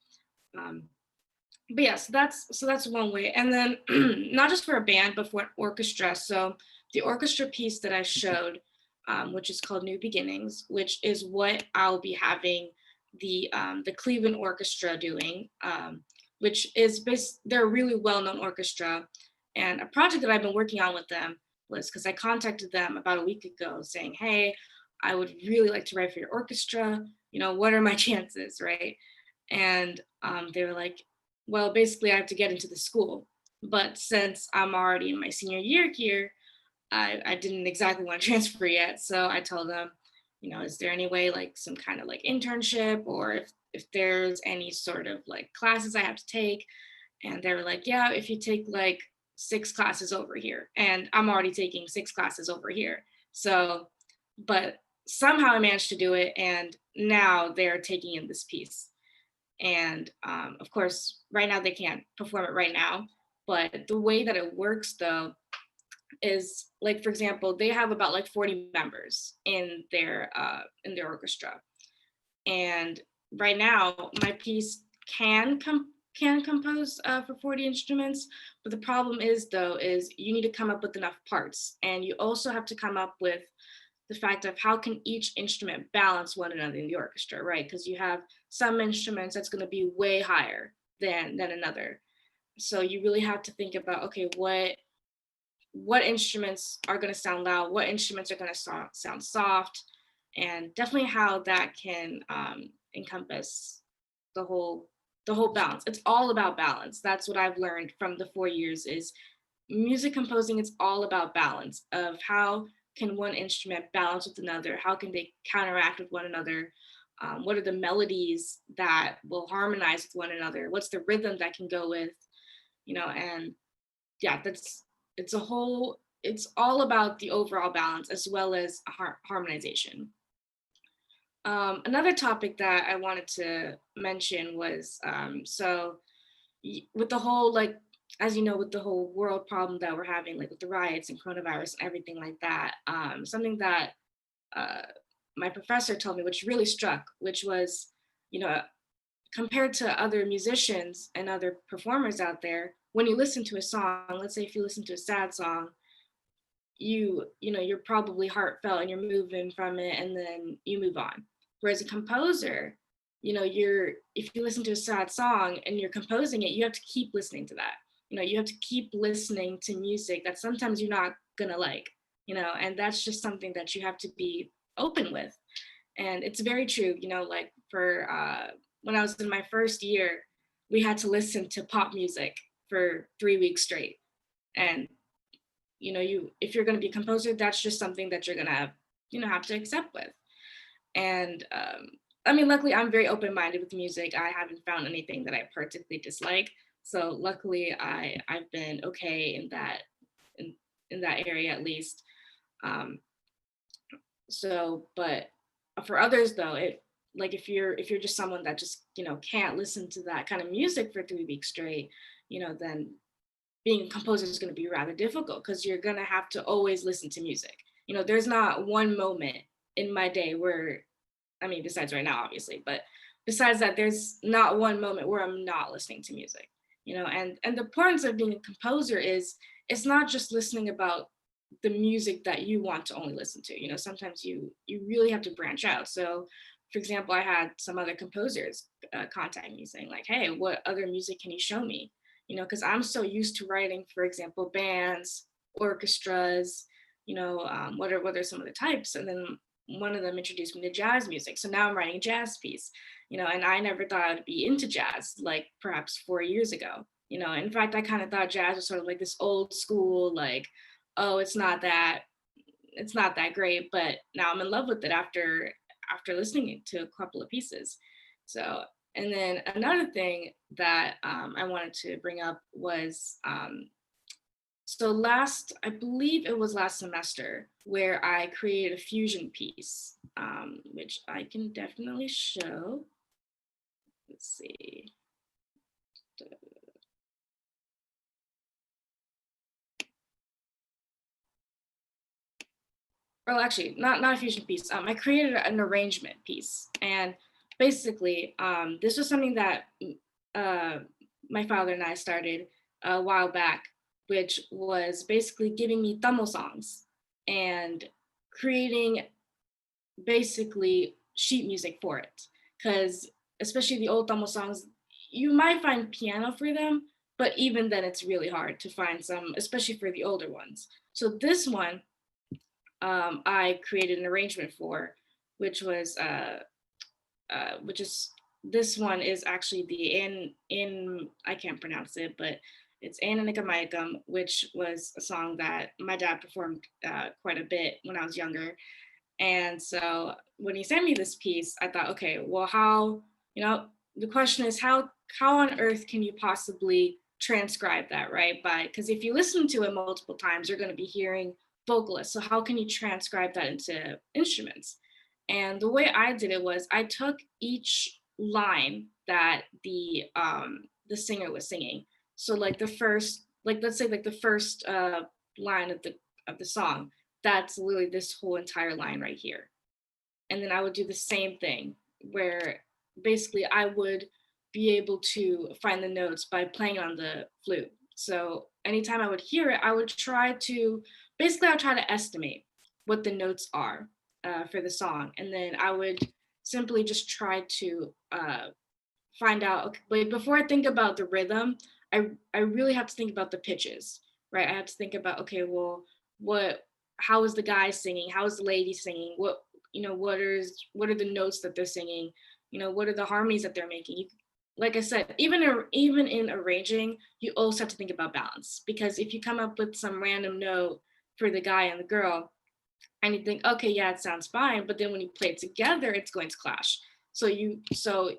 But yeah, so that's one way. And then not just for a band, but for an orchestra. So the orchestra piece that I showed, which is called New Beginnings, which is what I'll be having the Cleveland Orchestra doing, which is they're a really well-known orchestra. And a project that I've been working on with them was because I contacted them about a week ago saying, hey, I would really like to write for your orchestra. What are my chances, right? And they were like, well, basically I have to get into the school. But since I'm already in my senior year here, I didn't exactly want to transfer yet. So I told them, is there any way like some kind of like internship, or if there's any sort of like classes I have to take? And they were like, yeah, if you take like 6 classes over here. And I'm already taking 6 classes over here. So, but somehow I managed to do it. And now they're taking in this piece. And of course, right now they can't perform it right now. But the way that it works though, is like, for example, they have about like 40 members in their orchestra. And right now my piece can compose for 40 instruments. But the problem is though, is you need to come up with enough parts. And you also have to come up with the fact of how can each instrument balance one another in the orchestra, right? Because you have some instruments that's going to be way higher than another. So you really have to think about, okay, what instruments are going to sound loud, what instruments are going to sound soft, and definitely how that can encompass the whole balance. It's all about balance. That's what I've learned from the 4 years is music composing. It's all about balance of how can one instrument balance with another? How can they counteract with one another? What are the melodies that will harmonize with one another? What's the rhythm that can go with, and yeah, it's all about the overall balance as well as harmonization. Another topic that I wanted to mention was, with the whole, like, as you know, with the whole world problem that we're having, like with the riots and coronavirus and everything like that, something that my professor told me, which really struck, which was, compared to other musicians and other performers out there, when you listen to a song, let's say if you listen to a sad song, you're probably heartfelt and you're moving from it and then you move on. Whereas a composer, if you listen to a sad song and you're composing it, you have to keep listening to that. You have to keep listening to music that sometimes you're not gonna like, and that's just something that you have to be open with. And it's very true, like for when I was in my first year, we had to listen to pop music for 3 weeks straight. And if you're going to be a composer, that's just something that you're going to have to accept with. And I mean, luckily I'm very open-minded with music. I haven't found anything that I particularly dislike. So luckily I've been okay in that area at least. But for others though, like if you're just someone that just can't listen to that kind of music for 3 weeks straight, then being a composer is going to be rather difficult because you're going to have to always listen to music. There's not one moment in my day where, I mean, besides right now, obviously, but besides that, there's not one moment where I'm not listening to music, and the importance of being a composer is it's not just listening about the music that you want to only listen to. Sometimes you really have to branch out. So for example, I had some other composers contact me saying like, hey, what other music can you show me? Because I'm so used to writing, for example, bands, orchestras, what are some of the types? And then one of them introduced me to jazz music. So now I'm writing a jazz piece, and I never thought I'd be into jazz, like perhaps 4 years ago. In fact, I kind of thought jazz was sort of like this old school, like, oh, it's not that great, but now I'm in love with it after listening to a couple of pieces. So, and then another thing that I wanted to bring up was, So I believe it was last semester, where I created a fusion piece, which I can definitely show. Let's see. Oh, actually, not a fusion piece. I created an arrangement piece, and basically, this was something that my father and I started a while back, which was basically giving me Tamil songs and creating basically sheet music for it. Because especially the old Tamil songs, you might find piano for them, but even then it's really hard to find some, especially for the older ones. So this one, I created an arrangement for, which was which is this one is actually the in I can't pronounce it, but it's Ananikamayakam, which was a song that my dad performed quite a bit when I was younger. And so when he sent me this piece, I thought, okay, well, how, the question is how on earth can you possibly transcribe that, right? Because if you listen to it multiple times, you're going to be hearing vocalists. So how can you transcribe that into instruments? And the way I did it was I took each line that the singer was singing. So like the first, like let's say like the first line of the song, that's literally this whole entire line right here. And then I would do the same thing where basically I would be able to find the notes by playing on the flute. So anytime I would hear it, I would try to estimate what the notes are for the song. And then I would simply just try to find out, okay, like before I think about the rhythm, I really have to think about the pitches, right? I have to think about, okay, well, how is the guy singing? How is the lady singing? What are the notes that they're singing? What are the harmonies that they're making? Like I said, even in arranging, you also have to think about balance, because if you come up with some random note for the guy and the girl, and you think, okay, yeah, it sounds fine, but then when you play it together, it's going to clash. So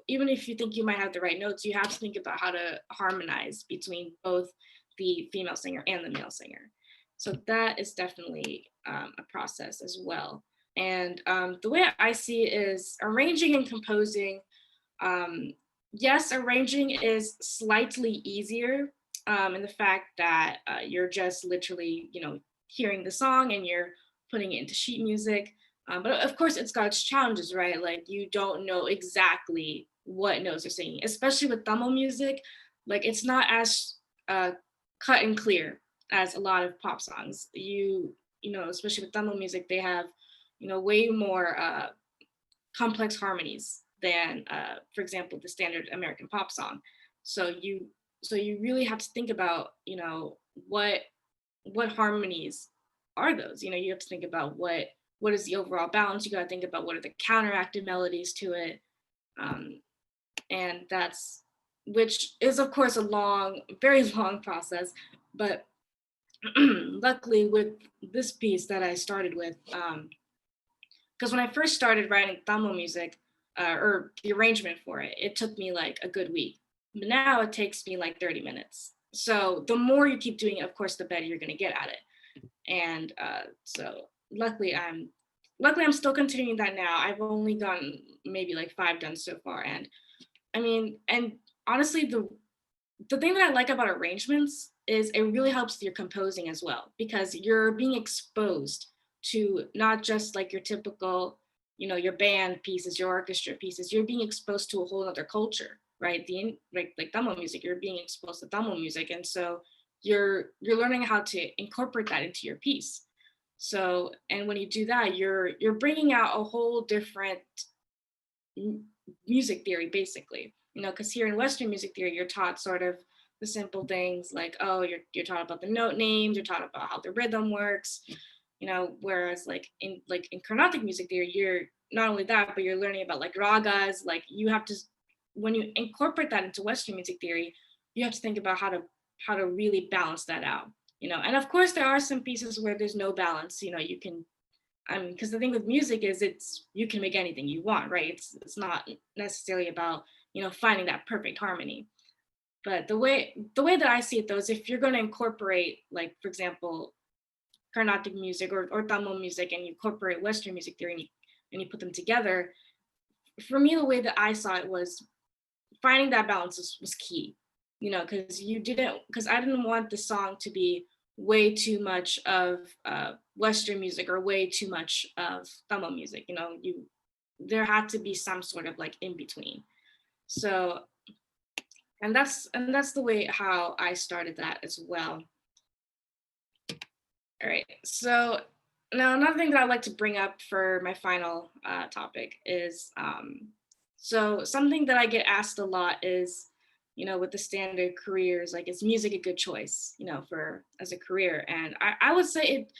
even if you think you might have the right notes, you have to think about how to harmonize between both the female singer and the male singer. So that is definitely a process as well. And the way I see it is arranging and composing. Yes, arranging is slightly easier in the fact that you're just literally, hearing the song and you're putting it into sheet music. But of course, it's got its challenges, right? Like you don't know exactly what notes they're singing, especially with Tamil music. Like it's not as cut and clear as a lot of pop songs. Especially with Tamil music, they have, way more complex harmonies than, for example, the standard American pop song. So you really have to think about, what harmonies are those. You have to think about what is the overall balance. You got to think about what are the counteractive melodies to it, and which is of course a long, very long process. But luckily with this piece that I started with, because when I first started writing Tamil music, or the arrangement for it, it took me like a good week. But now it takes me like 30 minutes. So the more you keep doing it, of course, the better you're going to get at it. And so luckily I'm still continuing that now. I've only gotten maybe like 5 done so far. And I mean, and honestly, the thing that I like about arrangements is it really helps your composing as well, because you're being exposed to not just like your typical, your band pieces, your orchestra pieces. You're being exposed to a whole other culture, right? Like Tamil music, you're being exposed to Tamil music, and so you're learning how to incorporate that into your piece. So, and when you do that, you're bringing out a whole different music theory, basically. Because here in Western music theory, you're taught sort of the simple things like, oh, you're taught about the note names, you're taught about how the rhythm works, whereas like in Carnatic music theory, you're not only that, but you're learning about like ragas. Like you have to, when you incorporate that into Western music theory, you have to think about how to really balance that out. And of course there are some pieces where there's no balance. You can, because the thing with music is you can make anything you want, right? It's not necessarily about finding that perfect harmony. But the way that I see it though is if you're going to incorporate, like for example, Carnatic music or Tamil music, and you incorporate Western music theory and you put them together, for me, the way that I saw it was finding that balance was key, you know, because I didn't want the song to be way too much of Western music or way too much of Tamil music, you know, there had to be some sort of like in between. So, and that's the way how I started that as well. All right, so now another thing that I'd like to bring up for my final topic is, so something that I get asked a lot is, you know, with the standard careers, like is music a good choice, you know, for as a career? And I would say it,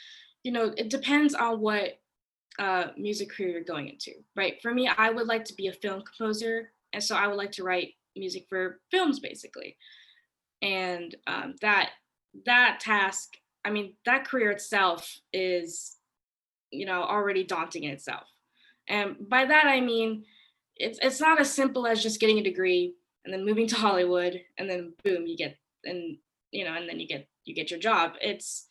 you know, it depends on what music career you're going into, right? For me, I would like to be a film composer, and so I would like to write music for films, basically. And that task, I mean, that career itself is, you know, already daunting in itself. And by that I mean it's not as simple as just getting a degree and then moving to Hollywood and then boom, you get, and you know, and then you get your job. It's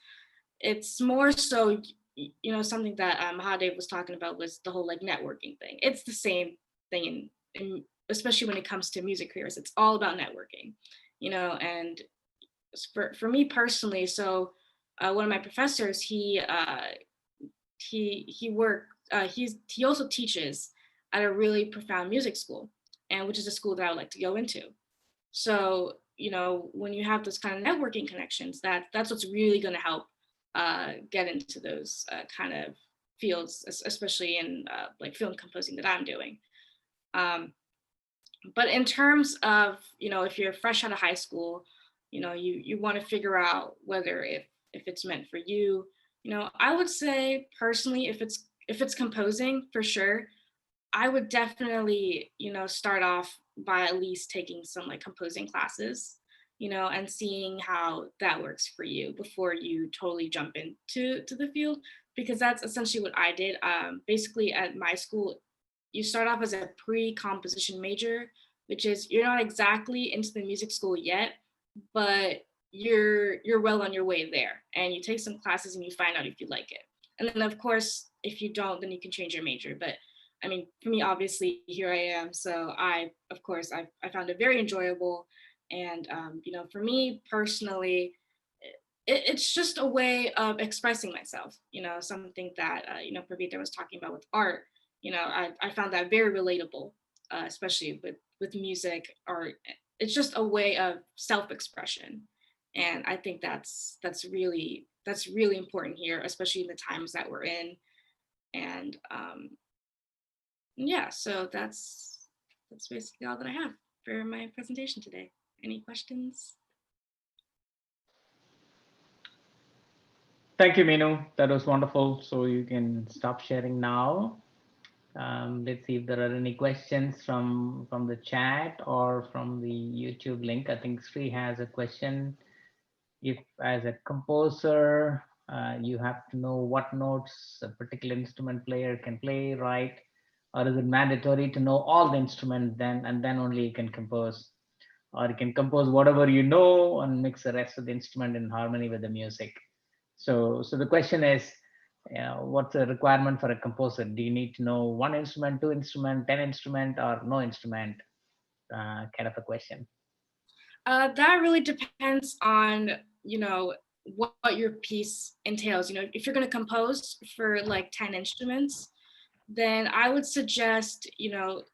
more so, you know, something that Mahadev was talking about was the whole like networking thing. It's the same thing in especially when it comes to music careers. It's all about networking, you know. And for me personally, so one of my professors, he also teaches at a really profound music school, and which is a school that I would like to go into. So, you know, when you have those kind of networking connections, that's what's really going to help get into those kind of fields, especially in like film composing that I'm doing. But in terms of, you know, if you're fresh out of high school, you know, you want to figure out whether if it's meant for you, you know, I would say personally, if it's composing, for sure, I would definitely, you know, start off by at least taking some like composing classes, you know, and seeing how that works for you before you totally jump into the field, because that's essentially what I did. Basically, at my school, you start off as a pre-composition major, which is you're not exactly into the music school yet, but you're well on your way there, and you take some classes and you find out if you like it. And then of course, if you don't, then you can change your major. But I mean, for me, obviously, here I am. So of course, I found it very enjoyable. And, you know, for me personally, it's just a way of expressing myself, you know, something that, you know, Pravita was talking about with art. You know, I found that very relatable, especially with music, art. It's just a way of self-expression. And I think that's really important here, especially in the times that we're in. And yeah, so that's basically all that I have for my presentation today. Any questions? Thank you, Minu. That was wonderful. So you can stop sharing now. Let's see if there are any questions from the chat or from the YouTube link. I think Sri has a question. If as a composer, you have to know what notes a particular instrument player can play, right? Or is it mandatory to know all the instruments then and then only you can compose? Or you can compose whatever you know and mix the rest of the instrument in harmony with the music. So the question is, what's the requirement for a composer? Do you need to know one instrument, two instrument, 10 instrument, or no instrument? Kind of a question. That really depends on, you know, what your piece entails. You know, if you're going to compose for like 10 instruments, then I would suggest, you know,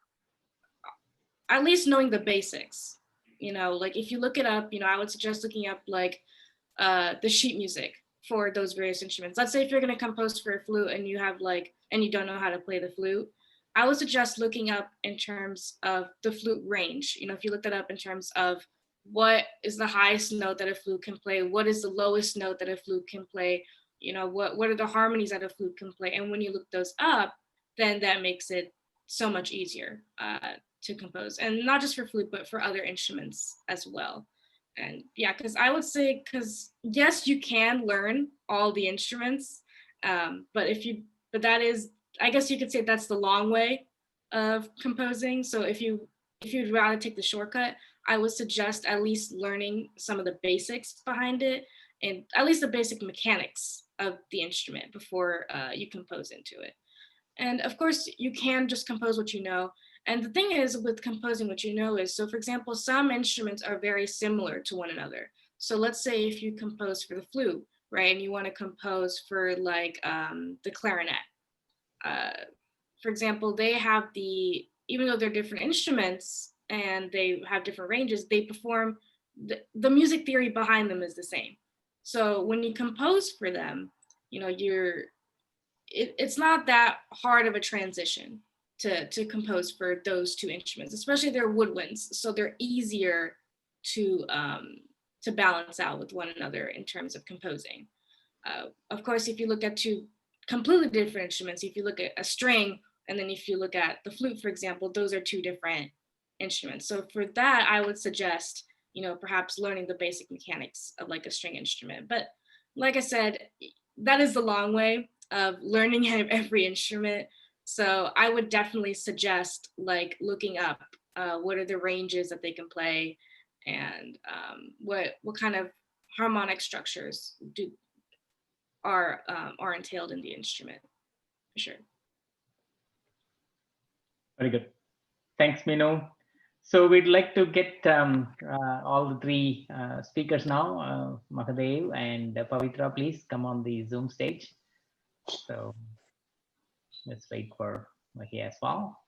at least knowing the basics. You know, like if you look it up, you know, I would suggest looking up like the sheet music for those various instruments. Let's say if you're going to compose for a flute and you have like, and you don't know how to play the flute, I would suggest looking up in terms of the flute range. You know, if you look that up in terms of what is the highest note that a flute can play, what is the lowest note that a flute can play, you know, what are the harmonies that a flute can play. And when you look those up, then that makes it so much easier to compose, and not just for flute, but for other instruments as well. And yeah, because I would say, because yes, you can learn all the instruments, but that is, I guess you could say that's the long way of composing. So if you'd rather take the shortcut, I would suggest at least learning some of the basics behind it and at least the basic mechanics of the instrument before you compose into it. And of course, you can just compose what you know. And the thing is with composing what you know is, so for example, some instruments are very similar to one another. So let's say if you compose for the flute, right, and you want to compose for like the clarinet. For example, they have even though they're different instruments and they have different ranges, they perform, the music theory behind them is the same. So when you compose for them, you know, it's not that hard of a transition to compose for those two instruments, especially they're woodwinds, so they're easier to balance out with one another in terms of composing. Of course, if you look at two completely different instruments, if you look at a string and then if you look at the flute, for example, those are two different instruments. So for that, I would suggest, you know, perhaps learning the basic mechanics of like a string instrument. But like I said, that is the long way of learning every instrument. So I would definitely suggest like looking up what are the ranges that they can play, and what kind of harmonic structures are entailed in the instrument, for sure. Very good. Thanks, Minu. So we'd like to get all the three speakers now, Mahadev and Pavitra, please come on the Zoom stage. So let's wait for Mahi as well.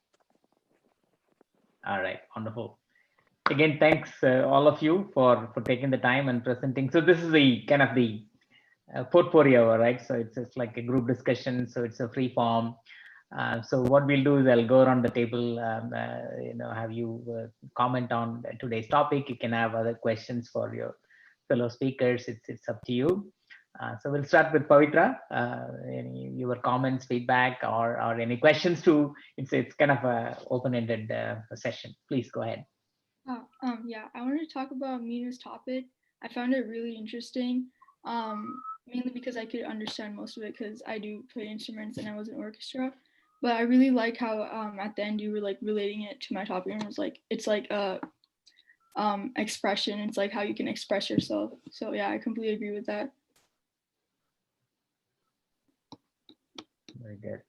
All right, wonderful. Again, thanks all of you for taking the time and presenting. So this is the kind of the portfolio, right? So it's like a group discussion, so it's a free form. So what we'll do is I'll go around the table, you know, have you comment on today's topic. You can have other questions for your fellow speakers. It's up to you. So we'll start with Pavitra. Any your comments, feedback, or any questions too? It's kind of a open-ended session. Please go ahead. Yeah, I wanted to talk about Mina's topic. I found it really interesting. Mainly because I could understand most of it because I do play instruments and I was in orchestra. But I really like how at the end you were like relating it to my topic, and it was like it's like a expression. It's like how you can express yourself. So yeah, I completely agree with that. Very good.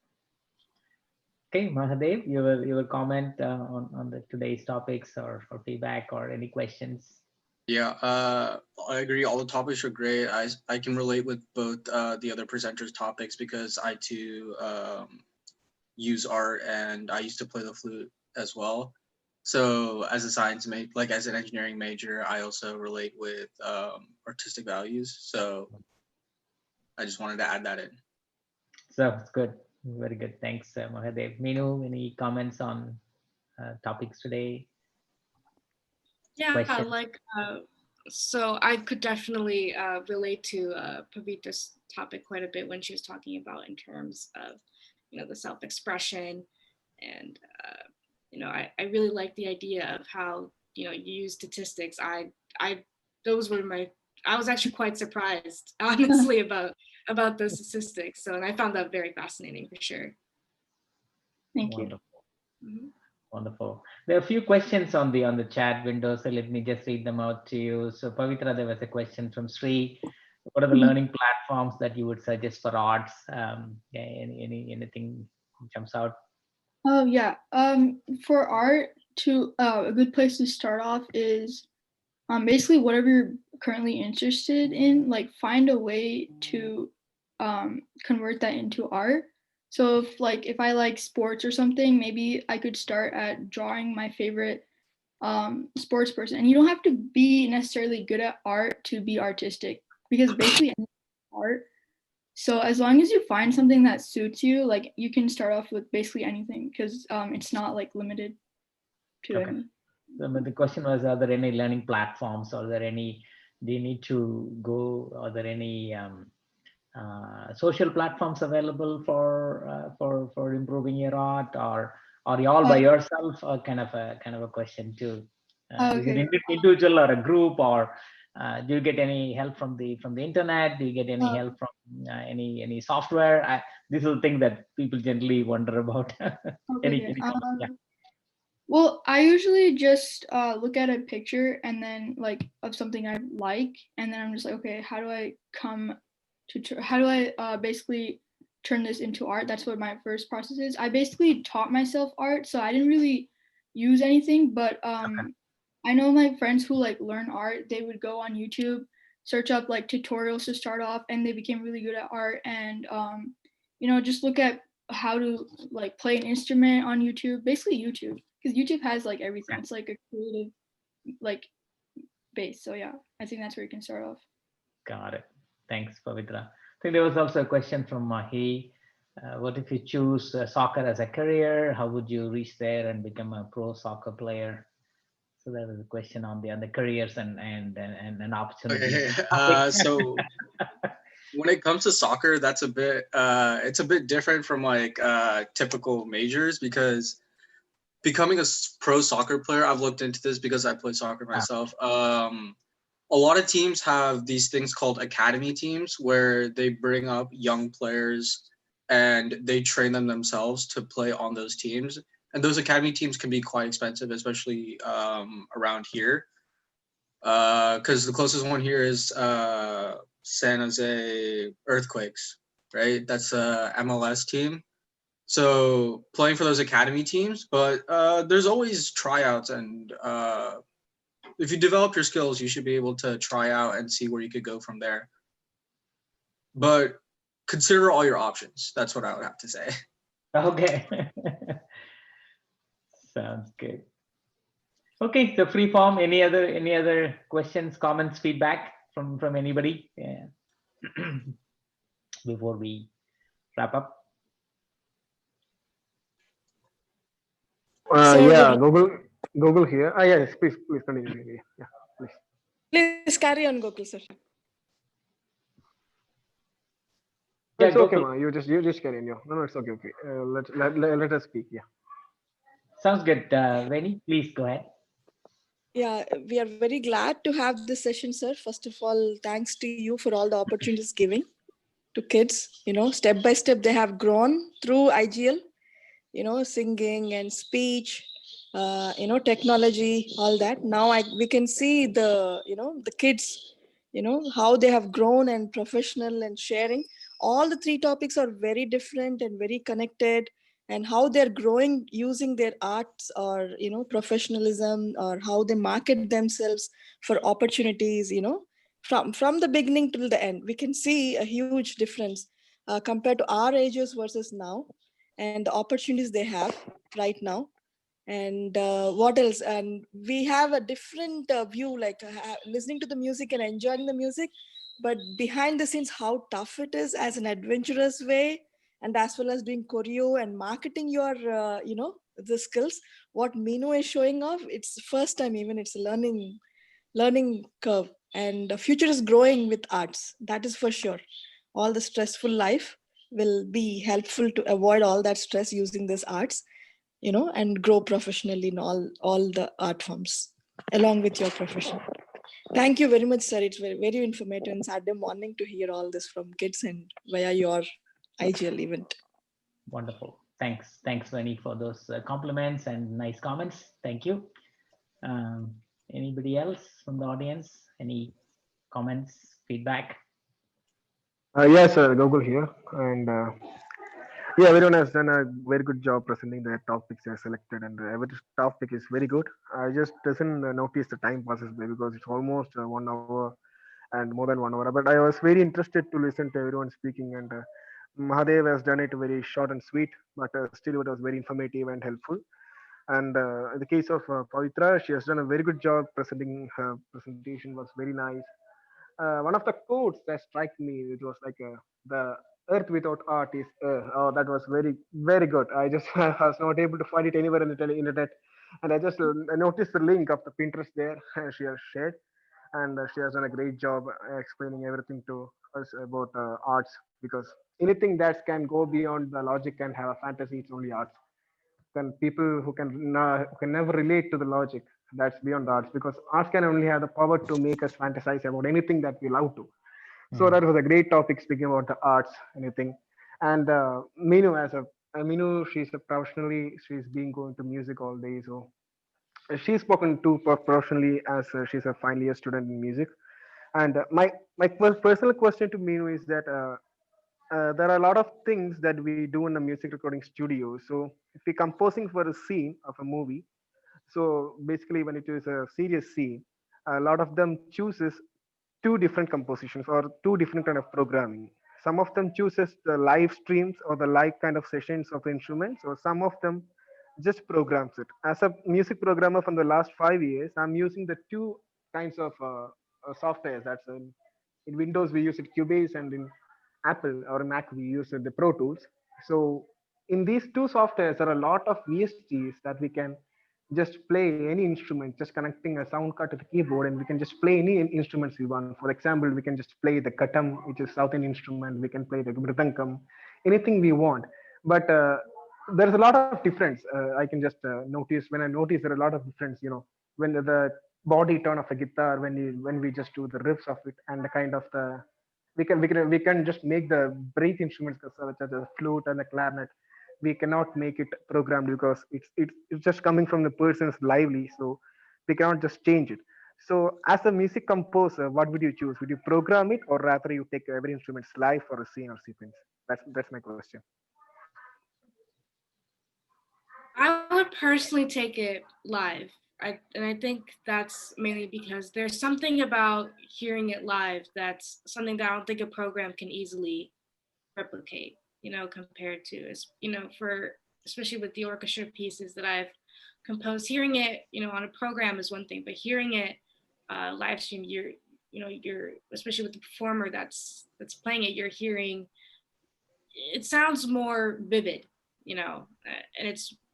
Okay, Mahadev, you will comment on the today's topics or feedback or any questions. Yeah, I agree. All the topics are great. I can relate with both the other presenters' topics because I too use art and I used to play the flute as well. So as a science major, like as an engineering major, I also relate with artistic values. So I just wanted to add that in. So it's good. Very good. Thanks, Mahadev. Minu, any comments on topics today? Yeah, Questions? like so I could definitely relate to Pavitra's topic quite a bit when she was talking about in terms of, you know, the self-expression, and you know, I really like the idea of how, you know, you use statistics. Those were I was actually quite surprised, honestly, about those statistics. So, and I found that very fascinating for sure. Thank Wonderful. you. Mm-hmm. Wonderful. There are a few questions on the chat window, so let me just read them out to you. So Pavitra, there was a question from Sri. What are the learning platforms that you would suggest for arts? Yeah, anything jumps out? Oh yeah. For art, to a good place to start off is basically whatever you're currently interested in. Like find a way to convert that into art. So if I like sports or something, maybe I could start at drawing my favorite sports person. And you don't have to be necessarily good at art to be artistic, because basically art. So as long as you find something that suits you, like you can start off with basically anything, because it's not like limited to Okay. any. But the question was, are there any learning platforms? Or are there any, do you need to go, are there any social platforms available for improving your art, or are you all by yourself? Or kind of a question too. Is it individual or a group, or do you get any help from the internet? Do you get any help from any software? This is the thing that people generally wonder about. Any comments? Yeah. Well, I usually just look at a picture and then like of something I like, and then I'm just like, okay, how do I basically turn this into art? That's what my first process is. I basically taught myself art, so I didn't really use anything, but I know my friends who like learn art, they would go on YouTube, search up like tutorials to start off, and they became really good at art, and just look at how to like play an instrument on YouTube, basically YouTube, because YouTube has like everything. It's like a creative like base. So yeah, I think that's where you can start off. Got it. Thanks, Pavitra. I think there was also a question from Mahi. What if you choose soccer as a career? How would you reach there and become a pro soccer player? So there was a question on the careers and opportunities. Okay. So when it comes to soccer, that's it's a bit different from like typical majors, because becoming a pro soccer player, I've looked into this because I play soccer myself. A lot of teams have these things called academy teams where they bring up young players and they train them themselves to play on those teams. And those academy teams can be quite expensive, especially around here. Because the closest one here is San Jose Earthquakes, right? That's a MLS team. So playing for those academy teams, but there's always tryouts, and if you develop your skills, you should be able to try out and see where you could go from there. But consider all your options. That's what I would have to say. Okay. Sounds good. Okay, so free form. Any other questions, comments, feedback from anybody? Yeah. Before we wrap up. Yeah, Google here. Yes, please continue. Yeah, please. Please carry on, Gokul sir. Yeah, It's okay, Gokul. ma. You just carry on. Yeah. No, it's okay. Okay. Let us speak. Yeah. Sounds good. Veni, please go ahead. Yeah, we are very glad to have this session, sir. First of all, thanks to you for all the opportunities giving to kids. Step by step, they have grown through IGL, singing and speech, technology, all that. Now we can see the kids, how they have grown and professional and sharing. All the three topics are very different and very connected, and how they're growing using their arts or professionalism, or how they market themselves for opportunities, from the beginning till the end. We can see a huge difference compared to our ages versus now, and the opportunities they have right now. And what else? And we have a different view, like listening to the music and enjoying the music, but behind the scenes, how tough it is as an adventurous way, and as well as doing choreo and marketing your the skills. What Minu is showing off, it's first time, even it's a learning curve, and the future is growing with arts, that is for sure. All the stressful life will be helpful to avoid all that stress using this arts, and grow professionally in all the art forms along with your profession. Thank you very much, sir. It's very, very informative and Saturday morning to hear all this from kids and via your IGL event. Wonderful. Thanks, Veni, for those compliments and nice comments. Thank you. Anybody else from the audience? Any comments, feedback? Yes, sir. Google here, and yeah, everyone has done a very good job presenting the topics they are selected, and every topic is very good. I just doesn't notice the time passes by because it's almost 1 hour and more than 1 hour. But I was very interested to listen to everyone speaking, and Mahadev has done it very short and sweet, but still it was very informative and helpful. And in the case of Pavitra, she has done a very good job presenting. Her presentation was very nice. One of the quotes that struck me, it was like the earth without art is oh, that was very very good. I just was not able to find it anywhere in the internet, and I just I noticed the link of the Pinterest there she has shared, and she has done a great job explaining everything to us about arts, because anything that can go beyond the logic can have a fantasy, it's only arts. Then people who can never relate to the logic, that's beyond the arts, because arts can only have the power to make us fantasize about anything that we love to. So that was a great topic, speaking about the arts, anything. And Minu, she's a professionally, she's been going to music all day, so she's spoken to professionally as she's a final year student in music. And my personal question to Meenu is that there are a lot of things that we do in a music recording studio. So if we're composing for a scene of a movie, so basically when it is a serious scene, a lot of them chooses two different compositions or two different kind of programming. Some of them chooses the live streams or the live kind of sessions of instruments, or some of them just programs it. As a music programmer from the last 5 years, I'm using the two kinds of softwares. That's in Windows we use it Cubase, and in Apple or Mac we use the Pro Tools. So in these two softwares, there are a lot of VSTs that we can just play any instrument, just connecting a sound card to the keyboard, and we can just play any instruments we want. For example, we can just play the katam, which is South Indian instrument. We can play the mridangam, anything we want. But there's a lot of difference. I can just notice when I notice there are a lot of difference. When the body tone of a guitar, when we just do the riffs of it, and the kind of the we can just make the breath instruments such as the flute and the clarinet. We cannot make it programmed because it's just coming from the person's lively, so we cannot just change it. So as a music composer, what would you choose? Would you program it, or rather you take every instrument's live for a scene or sequence? That's my question. I would personally take it live. And I think that's mainly because there's something about hearing it live that's something that I don't think a program can easily replicate, compared to, for especially with the orchestra pieces that I've composed, hearing it, on a program is one thing, but hearing it live stream, you're especially with the performer that's playing it, you're hearing it sounds more vivid, and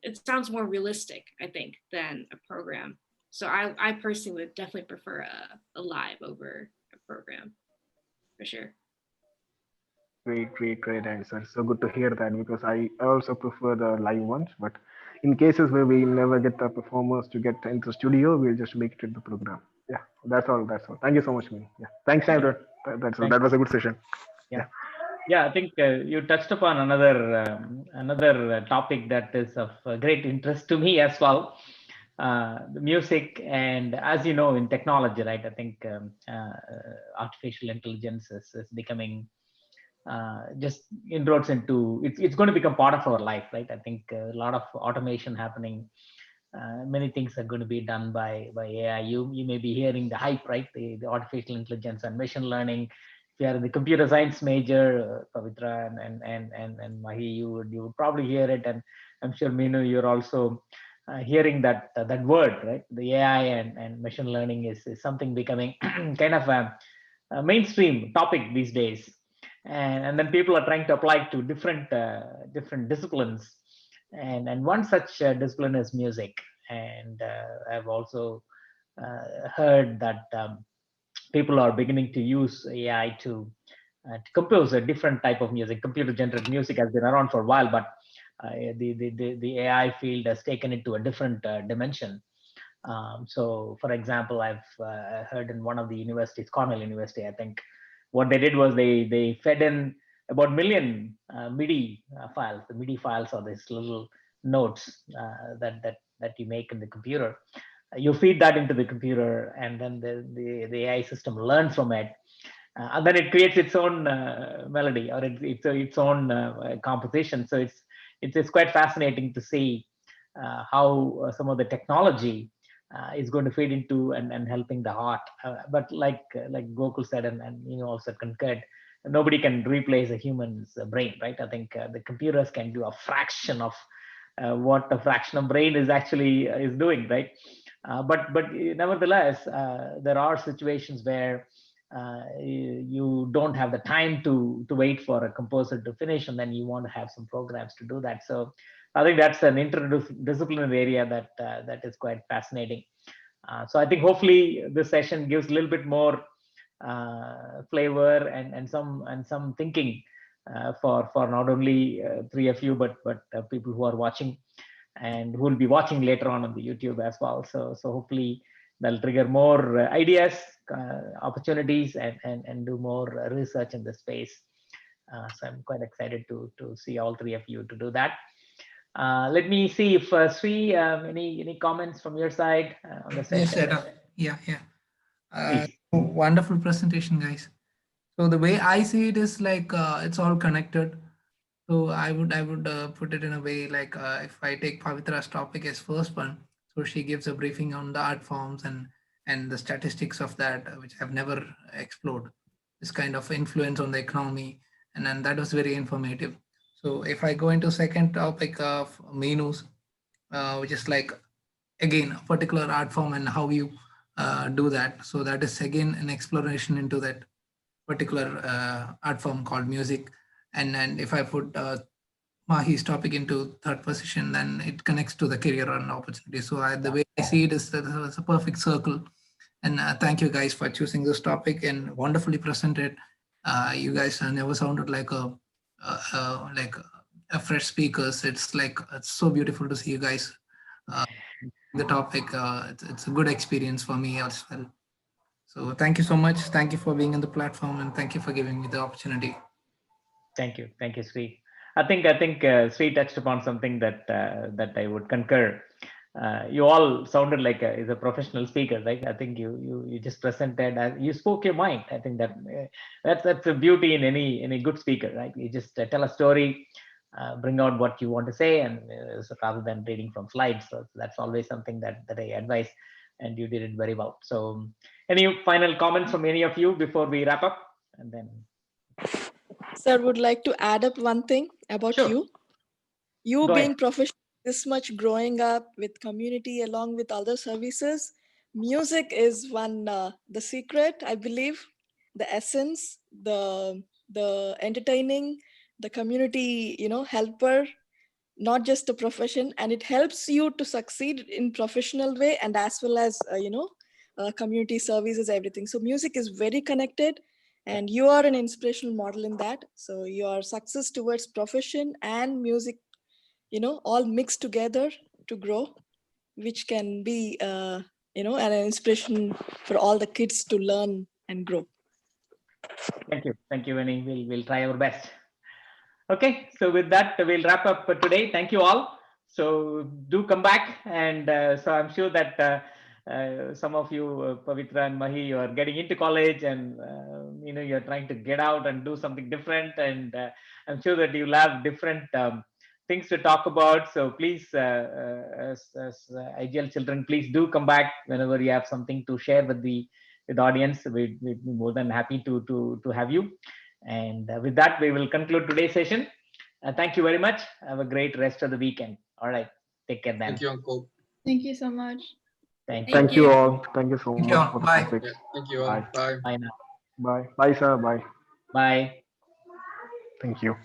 it sounds more realistic, I think, than a program. So I personally would definitely prefer a live over a program, for sure. Great answer. So good to hear that, because I also prefer the live ones. But in cases where we never get the performers to get into the studio, we'll just make it in the program. Yeah, that's all. That's all. Thank you so much, man. Yeah, thanks, Yeah, Sandra. That's all. thank That was a good session. yeah. Yeah. Yeah, I think you touched upon another topic that is of great interest to me as well. The music, and as you know, in technology, right? I think artificial intelligence is becoming just inroads into it's going to become part of our life, right? I think a lot of automation happening. Many things are going to be done by AI. You may be hearing the hype, right? The artificial intelligence and machine learning. If you are in the computer science major, Pavitra and Mahi, you would probably hear it, and I'm sure Meenu, you're also hearing that word, right? The AI and machine learning is something becoming kind of a mainstream topic these days, and then people are trying to apply it to different disciplines, and one such discipline is music. And I've also heard that people are beginning to use AI to compose a different type of music. Computer generated music has been around for a while, but the AI field has taken it to a different dimension. So, for example, I've heard in one of the universities, Cornell University, I think, what they did was they fed in about million MIDI files. The MIDI files are these little notes that you make in the computer. You feed that into the computer, and then the AI system learns from it, and then it creates its own melody, or its own composition. So it's quite fascinating to see how some of the technology is going to feed into and helping the heart. But like Gokul said, and also concurred, nobody can replace a human's brain, right? I think the computers can do a fraction of what a fraction of brain is actually is doing, right? But nevertheless, there are situations where you don't have the time to wait for a composer to finish, and then you want to have some programs to do that. So I think that's an interdisciplinary area that is quite fascinating. So I think hopefully this session gives a little bit more flavor and some thinking for not only three of you, but people who are watching and who will be watching later on the YouTube as well. So hopefully that'll trigger more ideas, opportunities, and do more research in this space. So I'm quite excited to see all three of you to do that. Let me see if Sri, any comments from your side on the Yes, session? yeah. Please. Wonderful presentation, guys. So the way I see it is like it's all connected. So I would put it in a way like if I take Pavitra's topic as first one, so she gives a briefing on the art forms and the statistics of that, which I've never explored. This kind of influence on the economy, and then that was very informative. So if I go into second topic of menus, which is like again a particular art form and how you do that. So that is again an exploration into that particular art form called music. And if I put Mahi's topic into third position, then it connects to the career and opportunity. So the way I see it is that it's a perfect circle. And thank you guys for choosing this topic and wonderfully presented. You guys never sounded like a fresh speakers. It's like it's so beautiful to see you guys the topic. It's a good experience for me as well. So thank you so much. Thank you for being on the platform and thank you for giving me the opportunity. Thank you, Sri. I think Sri touched upon something that I would concur. You all sounded like is a professional speaker, right? I think you just presented, you spoke your mind. I think that's a beauty in any good speaker, right? You just tell a story, bring out what you want to say, and so rather than reading from slides. So that's always something that I advise, and you did it very well. So, any final comments from any of you before we wrap up, and then. Sir, would like to add up one thing about Sure. you. You Go being ahead. professional this much, growing up with community along with other services, music is one the secret, I believe, the essence, the entertaining, the community, helper, not just a profession, and it helps you to succeed in professional way and as well as community services, everything. So music is very connected, and you are an inspirational model in that. So your success towards profession and music, all mixed together to grow, which can be an inspiration for all the kids to learn and grow. Thank you, Vinny. We'll try our best. Okay, so with that, we'll wrap up for today. Thank you all. So do come back, and so I'm sure that some of you, Pavitra and Mahi, you are getting into college, and you're trying to get out and do something different. And I'm sure that you'll have different things to talk about. So please, as IGL children, please do come back whenever you have something to share with the audience. We'd be more than happy to have you. And with that, we will conclude today's session. Thank you very much. Have a great rest of the weekend. All right. Take care then. Thank you, Uncle. Thank you so much. Thank you all. Thank you so Thank much you. for the Bye. topics. Yeah, thank you all. Bye. Bye. Bye now. Bye. Bye, sir. Bye. Bye. Thank you.